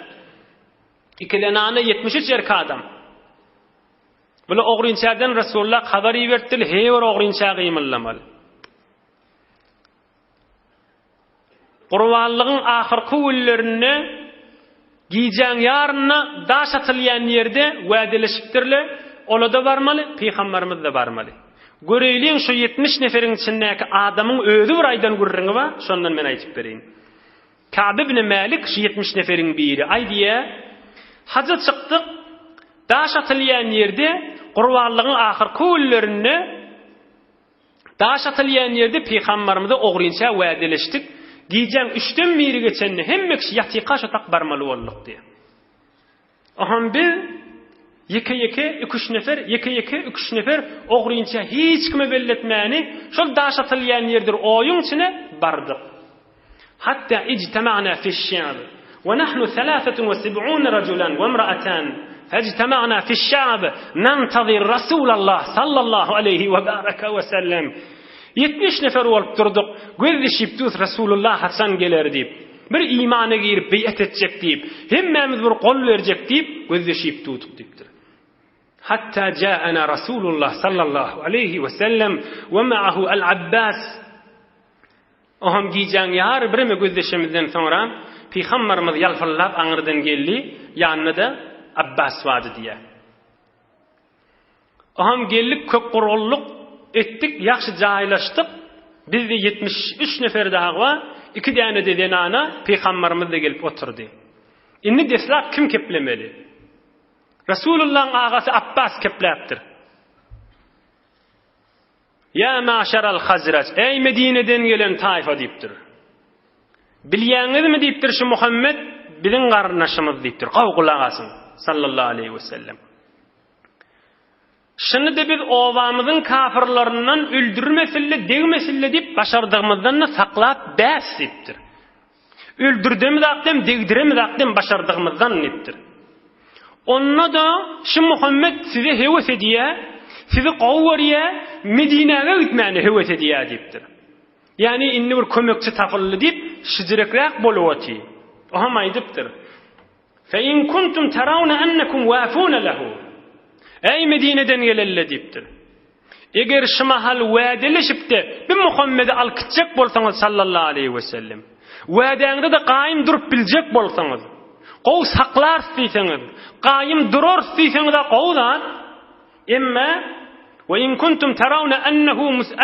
2 denana 73 erkek adam. Bula ogrinçadan Resulullah habary berdi, heýer ogrinça gymyllamaly. Qurbanlygyň ahyrky günlerini giýjäň ýaryna daş atylýan ýerde wädeleşipdirler. Ola da barmaly, Peygamberimiz de barmaly. Göreýliň şu 70 neferiň içindäki adamyň özü bir aýdan gurrungy bar, şondan men aýtyp bereýin. Ka'b ibn Malik şu 70 neferiň biri. Aýdýa, haja çykdyk, daş atylýan ýerde Qurbanlygyň ahyrky günlerini daş atylýan ýerde Peygamberimiz ogrinça wädeleşdik. Giýjäň 3den biri geçenni hemmekşi ýatyka şotak barmaly boldyk diýe. Aham bir yeke 3 nefer, yeke 3 nefer ogrinça hiç kime belletmäni şol daş atylýan ýerdir oýun içine bardyk. Hatta ijtama'na fi'ş-şa'b ve nahnu 73 rajulan ve imra'atan fajtama'na fi'ş-şa'b nantazir Rasulullah sallallahu aleyhi ve baraka ve sellem. 70 nefer bolup durduk. Gözleşip dur Resulullah Hasan geler diýip. Bir imana girip beýet etjek diýip, hemmemiz bir gol berjek diýip gözleşip durduk diýipdir. Hatta ja'ana Rasulullah sallallahu aleyhi ve sellem ve ma'ahu al-Abbas. Oham gijan yar birime gözleşimizden sonra Peygamberimiz yalfallap aňyrdan geldi, ýanyna da Abbas vardı diye. Oham geldik köp gurullyk etdik, ýaxşy jaýlaşdyk. Bizde 73 nefer daha var. 2 tane de denana Peygamberimiz de gelip oturdu. Inni desler kim keplemeli? Resulullah'ın ağası Abbas kepläpdir. Ya maşaral Hazraç, ey Medine'den gelen tayfa diptir. Bilýäňiz mi diptir şu Muhammed biziň garnaşymyz diptir. Gawgulagasyň sallallahu aleyhi ve sellem. Şunu da biz ovamızın kafirlerinden öldürmesille, degmesille deyip başardığımızdan saklap bäs diptir. Öldürdüğümüz akdem, degdiremiz akdem başardığımızdan niptir. Onna da şu Muhammed size heves ediye, sizi qawwariye, Medine'ye gitmeni heves ediye diptir. Yani inni bir kömekçi tapıllı deyip şizirekrak bolowati. Oha maydiptir. Fe in kuntum tarawna annakum wafuna lahu. Ey Medine'den gelelle diptir. Eger şımahal wa'deleşipde bir Muhammed'i al kitjek bolsaňyz sallallahu aleyhi ve sellem. Wa'daňyzda da qaýym durup biljek bolsaňyz. Qow saklar diýseňiz, qaýym durur diýseňiz da qowdan. Emma ve in kuntum tarawna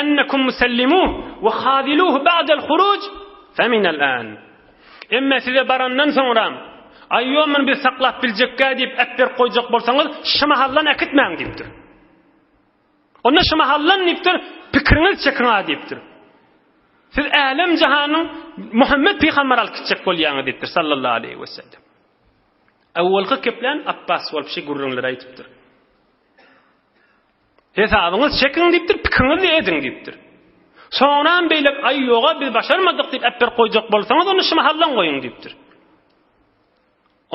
annakum musallimuh ve khadiluhu ba'da al-khuruj famin al-an. Emma size barandan sonra ayyomın bir saklap biljekkä diýip äpber goýjak bolsaňyz, şymahallan äkitmäň diýipdir. Onda şymahallan diýipdir, pikiriňiz çekiňa diýipdir. Siz alem jahanyň Muhammed peýgamber alkytjak bolýaňyz diýipdir sallallahu aleyhi ve sellem. Awwalky keplen Abbas bolup şi gurrunlar aýtypdyr. Hesabyňyz çekiň diýipdir, pikiriňiz ediň diýipdir. Soňran beýlep ay ýoga biz başarmadyk diýip äpber goýjak bolsaňyz, onu şymahallan goýuň diýipdir.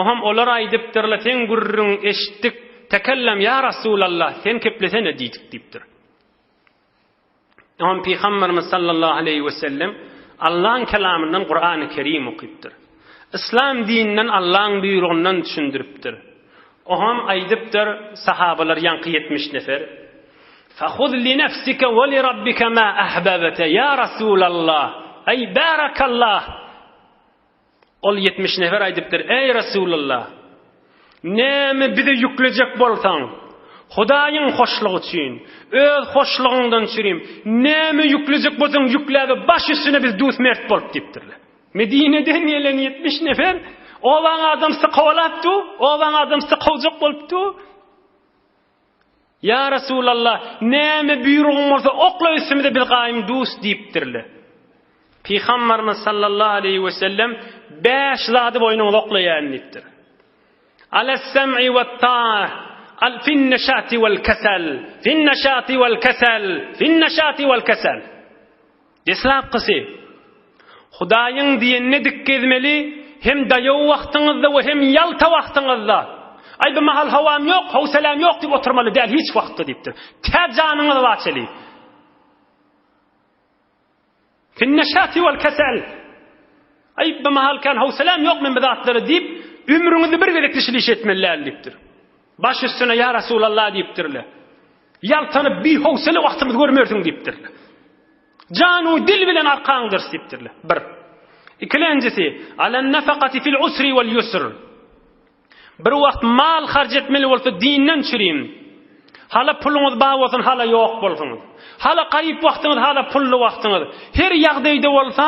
Oham olar aýdypdyrlar, sen gurrun eşitdik, tekellem ya Rasulallah, sen keplesene diýdik diýipdir. Oham Peygamberimiz sallallahu aleyhi ve sellem Allah'ın kelamından Kur'an-ı Kerim okuyupdir. İslam dininden Allah'ın buyruğundan düşündürüpdir. Oham aýdypdyr, sahabalar yankı 70 nefer. فَخُذْ لِنَفْسِكَ وَلِرَبِّكَ مَا أَحْبَبْتَ يَا رَسُولَ اللّٰهِ Ey barakallah. Ol 70 nefer aýdypdyr, ey Rasulullah, näme bize yüklejek bolsaň, Hudaýyň hoşlugy üçin, öz hoşlugyňdan çyryp, näme yüklejek bolsaň yüklädi, baş üstüne biz dus mert bolup diýipdirler. Medine'den gelen 70 nefer, owaň adamsy gowalapdy, owaň adamsy gowjak bolupdy. Ya Rasulullah, näme buyrugyň bolsa okla üstümde biz gaýym dus diýipdirler. Peygamberimiz sallallahu aleyhi ve sellem 5 zady boynuňyza oklaýan diýipdir. Alas-sam'i wat-ta'ah, fin-nashati wal-kasal, fin-nashati wal-kasal, fin-nashati wal-kasal. Desläp qysy. Hudaýyň diýenine dikkezmeli, hem daýaw wagtyňyzda we hem ýalta wagtyňyzda. Ay bu mahal hawam ýok, hawsalam ýok diýip oturmaly däl hiç wagtda diýipdir. Tä janyňyzy waçaly. Fin-nashati wal-kasal. Ay bu mahal kan hawsalam ýok men bizatlary diýip ömrüňizi bir gerekli işleş etmeliler diýipdir. Baş üstüne ya Resulallah diýipdirler. Ýaltanyp bir hawsala wagtymyz görmersiň diýipdirler. Janu dil bilen arkaňdyr diýipdirler. 1. İkincisi, alan-nafaqati fil-usri wal-yusr. Bir wagt mal harj etmeli bolsa dinden çüreyim. Hala puluňyz bar bolsun, hala ýok bolsun. Hala gaýyp wagtyňyz, hala pully wagtyňyz. Her ýagdaýda bolsa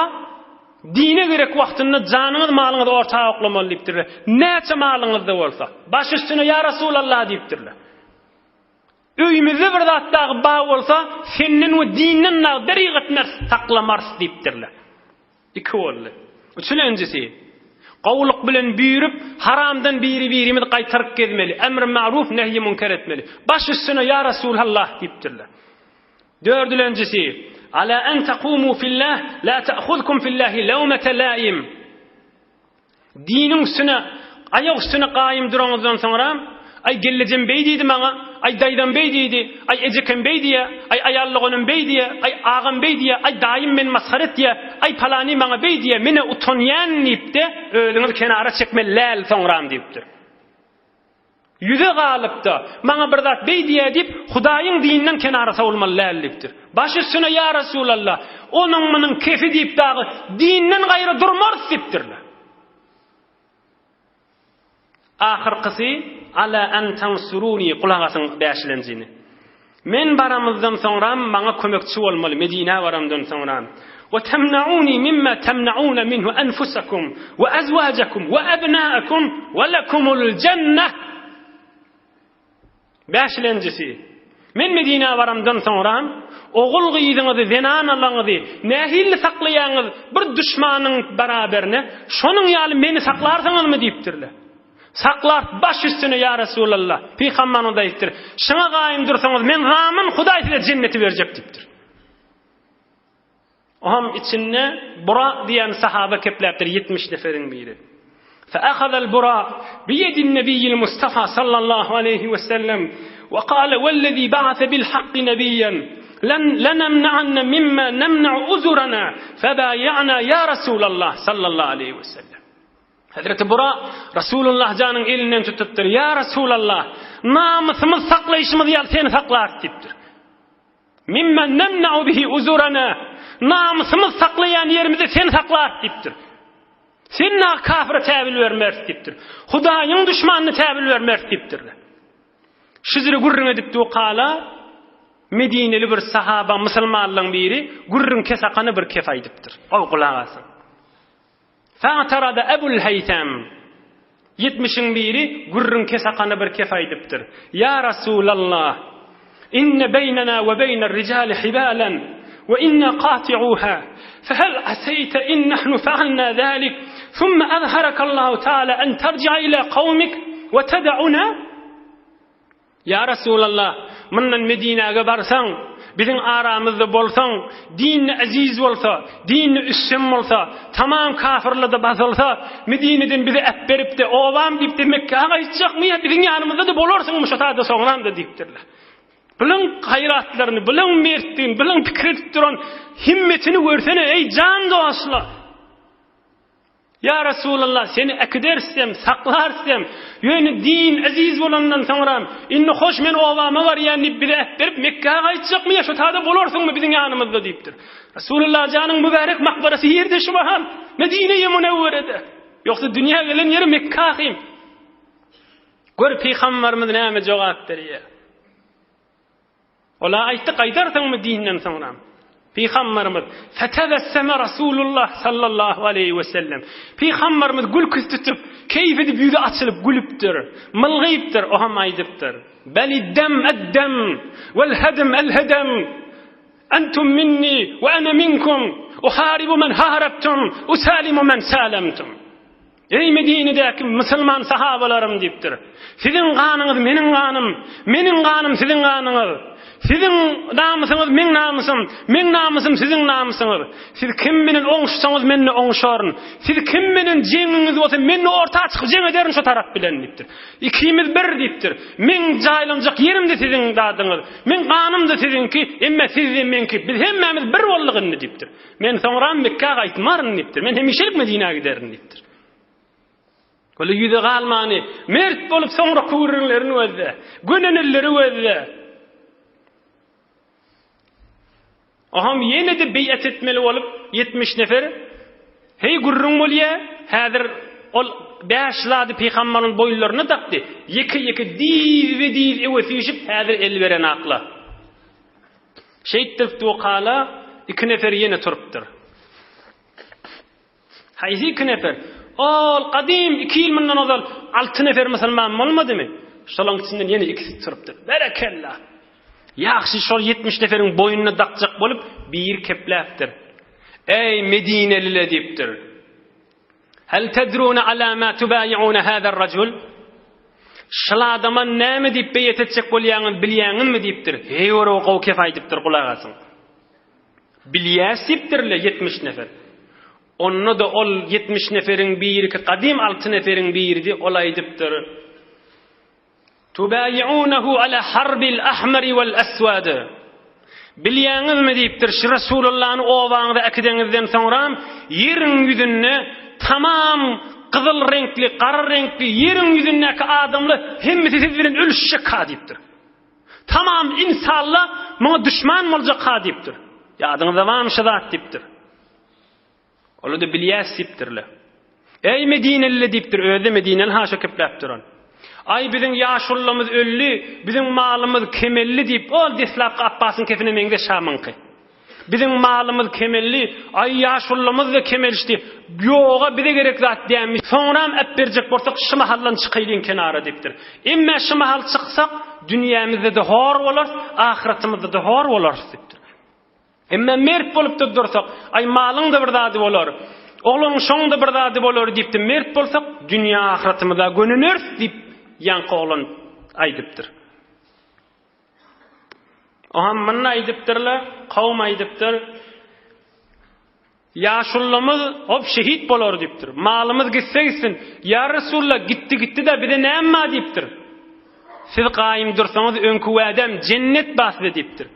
dine gerek wagtynda janyňyz, malyňyz ortaga oklamaly diýipdirler. Näçe malyňyzda bolsa, baş üstüne ya Resulallah diýipdirler. Öýümizde bir zatdagy bar bolsa, senden we dinden derigat ners taklamars diýipdirler. 2 boldy. Üçüncüsi, qawlyk bilen büýürüp haramdan birimizi gaýtaryp gezmeli. Emr ma'ruf, nehy munkar etmeli. Baş üstüne ya Resulallah diýipdirler. 4-nji, ala an taqumu fillah la ta'khudhukum fillahi lawmata la'im. Diniň üstüne, aýak üstüne gaýym duraňyzdan soňra, ay gellejem beýdidi maňa, ay daýdan beýdidi, ay ejekem beýdiýe, ay aýallygynyn beýdiýe, ay agam beýdiýe, ay daýym men masharet diýe, ay palany maňa beýdiýe, meni utanýan diýipde öýüňizi kenara çekmeliler soňram diýipdir. Yüze galypdy. Maňa bir zat beýdiýe dip Hudaýyň dininden kenara sawulmalydypdyr. Baş üstüne ya Resulallah, onuň manyň kefi diýip dagy dininden gaýry durmaz dipdirler. Ahyrkysy ala an tansuruni qulagasyn bäşlenjini. Men baramyzdan soňra maňa kömekçi bolmaly Medine baramdan soňra. Wa tamna'uni mimma tamna'una minhu anfusakum wa azwajakum wa abna'akum wa lakumul jannah. Bäşlenjisi. Men Medine baramdan soňra ogul gyýdyňyzy, zenanalaňyzy, nähilli saklaýaňyz bir düşmanyň baraberine, şonuň ýaly meni saklarsaňyzmy diýipdirler. Saklar baş üstüne ya Resulallah. Peygamber onda aytdyr. Şuna gaýym dursaňyz men ramyn Hudaý size cenneti berjek diýipdir. Oham içinde Bura diýen sahaba kepläpdir 70 neferin biri. فأخذ البراء بيد النبي المصطفى صلى الله عليه وسلم وقال والذي بعث بالحق نبيا لنمنعن مما نمنع أذرنا فبايعنا يا رسول الله صلى الله عليه وسلم. Hazreti Bura Rasulullah canın elinden tutupdur. Ya Resulallah, namusymyz saklaýyşymyz ýaly seni saklar diýipdir. Mimma namna'u bihi uzurana. Namusymyz saklaýan ýerimizi seni saklar diýipdir. Sen na kafira täbil bermez diýipdir. Hudaýyň düşmanyny täbil bermez diýipdir. Şizri gurrun edipdi o qala Medineli bir sahaba musulmanlaryň biri gurrun kesakany bir kef aýdypdyr. O qulagasyn. فاعترض أبو الهيثم 70'in biri gurrun kesakany bir kef aýdypdyr. Ya Resulallah, inne beynana ve beyner rijali hibalan ve inna qati'uha fahal asayta in nahnu fa'alna zalik thumma azharaka Allahu ta'ala an tarji'a ila qawmik ve tad'una. Ya Resulallah, menden Medine'ge barsaň, bizim aramızda bolsaň, dinni aziz bolsa, dinni üstün bolsa, tamam kafirlerde basılsa, Medine'den bizi ep beripdi, ovam diýipdi, Mekke'ge gaýtjakmy, bizim ýanymyzda da bolarsyň şotada soňran da diýipdirler. Bilen hayratlaryny, bilen mertliğini, bilen pikir turan himmetini görsene ey can dostlar. Ya Resulallah, seni ekdersem, saklarsam, ýöne din aziz bolandan soňra inni hoş men owama var ýani bir berip Mekke'ge gaýtjakmy, şo tada bolarsyňmy bizim ýanymyzda diýipdir. Rasulullah janyň mübarek makbarasy ýerde şu bahan, Medine-i Munawwarada. Ýoksa dünýä gelen ýeri Mekke'ym. Gör Peygamberimiz näme jogap berýär. Ola aýtdy gaýdarsyňmy dinden soňra? Peygamberimiz fetebesseme Rasulullah sallallahu aleyhi ve sellem. Peygamberimiz gül küstütüp keyif edip yüzü açılıp gülüptür. Mılgıyıptır. O ham aydıptır. Beliddem eddem vel hedem el hedem. Entum minni ve ene minkum. Uharibu men harabtum. Usalimu men salamtum. Ey Medine'deki Müslüman sahabalarım deyiptir. Sizin kanınız menin kanım. Menin kanım sizin kanınız. Sizin namusyňyz men namusym, men namusym sizin namusyňyz. Siz kim bilen oňuşsaňyz meni oňuşaryn. Siz kim bilen jeňiňiz bolsa meni orta çykyp jeň ederin şo tarap bilen diýipdir. İkimiz bir diýipdir. Men jaýlanjak ýerimde sizin dadyňyz. Men ganymda sizinki, emma siz menki. Biz hemmemiz bir bollygyny diýipdir. Men soňra Mekke'ge gaýtmaryn diýipdir. Men hemişelik Medine'ge giderin diýipdir. Kole ýüze galmany, mert bolup soňra kuwrunlaryny özde, gönenelleri özde. Aham yine de beyat etmeli olup 70 nefer. Hey gurrun bolýa, häzir ol 5 lady peýgamberiň boýlaryna takdy. Ýeki diýip ewetişip häzir el beren akla. Şeýtdir tuqala 2 nefer ýene turupdyr. Haýsy 2 nefer? Ol qadim 2 ýyl mundan ozal 6 nefer musulman bolmadymy? Şolaň içinden ýene 2 turupdyr. Berekellah. Yaxşı şol 70 neferin boyununa daqjak bolup bir kepläpdir. Ey Medineliler diýipdir. Hal tadruna ala ma tubayi'una hada ar-rajul? Şol adama näme diýip beýat etjek bolýaňyz bilýäňizmi diýipdir. Hey ora o kef aýdypdyr gulagasyn. Bilýäsipdirle 70 nefer. Onu da ol 70 neferin biri ki qadim 6 neferin biri ol aýdypdyr. Tubayi'unahu ala harbil ahmari wal aswad. Bilýäňizmi diýipdir, Rasulullah'ın owaňyda akideňizden soňra ýeriň ýüzünde tamam kızıl renkli, qara renkli, yerin yüzündeki adamlı hemmeti siz bilen ölüşecek kadiptir. Tamam insanla bana düşman olacak kadiptir. Ya adınıza varmış zat diptir. Olu da bilyas diptirle. Ey Medineli diptir, öde Medineli haşa kepleptir on. Ay bizim yaşullumuz öllü, bizim malımız kemelli deyip, ol deslap Abbas'ın kefine mengde şamınkı. Bizim malımız kemelli, ay yaşullumuz da kemelişti. Yoga bize gerek zat demiş. Sonram ep bercek borsak şu mahallan çıkayın kenara diptir. Emme şu mahal çıksak, dünyamızda da hor olur, ahiretimizde da hor olur diptir. Emme mert bolup da dursak, ay malın da bir zadi olur. Oğlun şoň da bir zadi olur dipti. Mert bolsak, dünya ahiretimizde gönünür dip yankı oğlun aydıptır. Oham manna aydıptırlar, kavm aydıptır. Yaşullumuz hop şehit bolor diptir. Malımız gitse gitsin. Ya Resulullah gitti de bir de ne emma diptir. Siz qaim dursanız önkü adam cennet basdı diptir.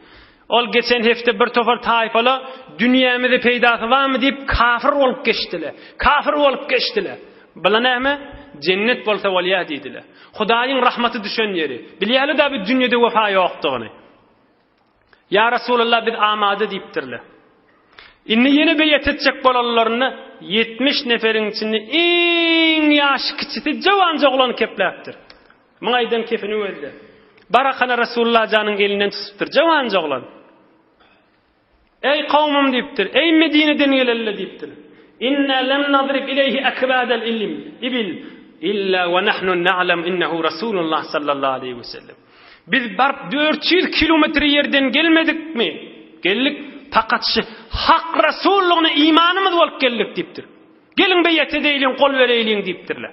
Ol geçen hefte bir tofar tayfala dünyamızda peydası var mı deyip kafir olup geçtiler. Kafir olup geçtiler. Bileneme cennet bolsa waliya dediler. Hudaýyň rahmaty düşen yeri. Bilýäli da bir dünýede wefa ýokdugyny. Ya Resulullah biz amady diýipdirler. Inni yeni beyet etjek bolanlaryny 70 neferin içinde iň ýaşy kiçiti jawan joglan kepläpdir. Maňaýdan kefini öldü. Barakana Resulullah janyň elinden tutupdyr jawan joglan. Ey kavmim diýipdir. Ey Medineden gelelle diýipdir. İnna lam nadrib ileyhi akbadal ilm ibil illa ve nahnu na'lam innehu Rasulullah sallallahu aleyhi ve sellem. Biz 400 kilometre yerden gelmedik mi? Geldik fakat şu hak Rasulluğuna imanımız bolup geldik diýipdir. Gelin beyet edeýin, kol bereýin diýipdirler.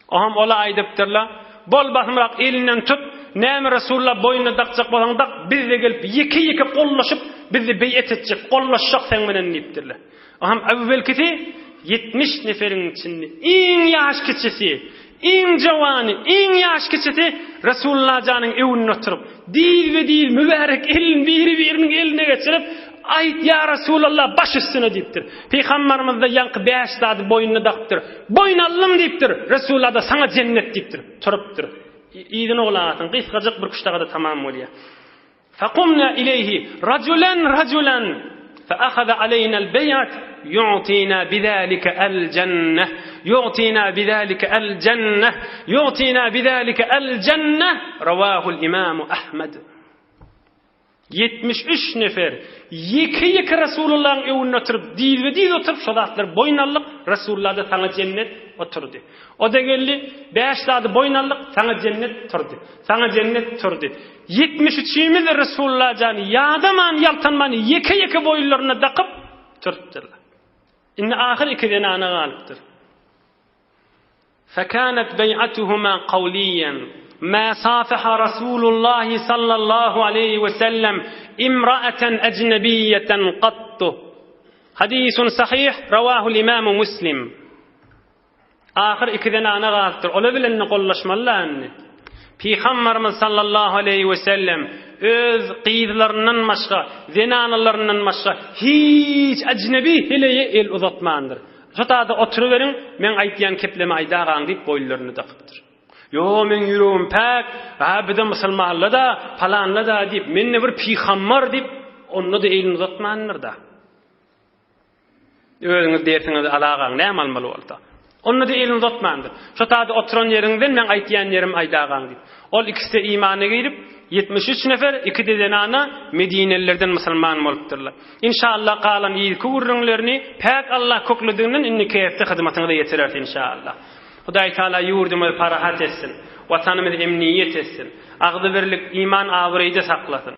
Aham ola aýdypdyrlar. Bol basmrak elinden tut. Näme Rasulullah boyuna dakjak bolsaň dak biz de gelip iki kollaşyp bizi beyet etjek, kollaşjak sen menen diýipdirler. Aham evvelkisi 70 neferin içinde iň ýaş kiçisi, iň jawany, iň ýaş kiçisi Rasulullah janyň ewine oturup, dil mübarek elin biriniň eline geçirip, ayt ya Rasulullah baş üstüne diýipdir. Peygamberimiz de yankı 5 saat boynuna dakdyr. Boyun allym diýipdir. Rasulullah da sana cennet diýipdir. Turupdyr. İýdin oglatyn, gysgaçyk bir kuştaga da tamam bolýar. Faqumna ileyhi rajulan فأخذ علينا البيعة يعطينا بذلك الجنة يعطينا بذلك الجنة رواه الإمام أحمد. 73 nefer iki Resulullah'ın evine oturup dil oturup şodatlar boynallık Resulullah da sana cennet oturdu. O da geldi 5 saat boynallık sana cennet oturdu. Sana cennet oturdu. 73'imiz de Resulullah canı yadaman yaltanman iki boylarına takıp turtdular. İnne ahir iki tane ana galıptır. فكانت بيعتهما قوليا ما صافح رسول الله صلى الله عليه وسلم امرأة أجنبية قط. حديث صحيح رواه الإمام مسلم. آخر ikiden ana galypdyr. Ola bilen gollaşmalar anne. Peygamberimiz sallallahu aleyhi ve sellem öz qyýdlaryndan başga, zenanalaryndan başga hiç ajnebi hileye el uzatmandyr. Şotada oturuverin, men aýtýan kepleme aýdagaň diýip boýlaryny takypdyr. Yo men ýüregim pek, bizim musulmanlar da, falanlar da diýip, menne bir peygamber diýip, onu da elini uzatmandyr da. Özüňiz dersiňiz alagaň näme almaly bolsa. Onu da elini uzatmandyr. Şotada oturan ýeriňden men aýtýan ýerim aýdagaň diýip. Ol ikisi imana gelip 73 nefer iki dedenana Medinelilerden musulman bolupdyrlar. İnşallah qalan ýylky gurrunlaryny pek Allah köklüdiginden inni käýifde hyzmatyňyza ýetirer inşallah. Hudaý Taala ýurdumyzy parahat etsin, watanymyzy emniýet etsin, agdy birlik iman awryjy saklasyn.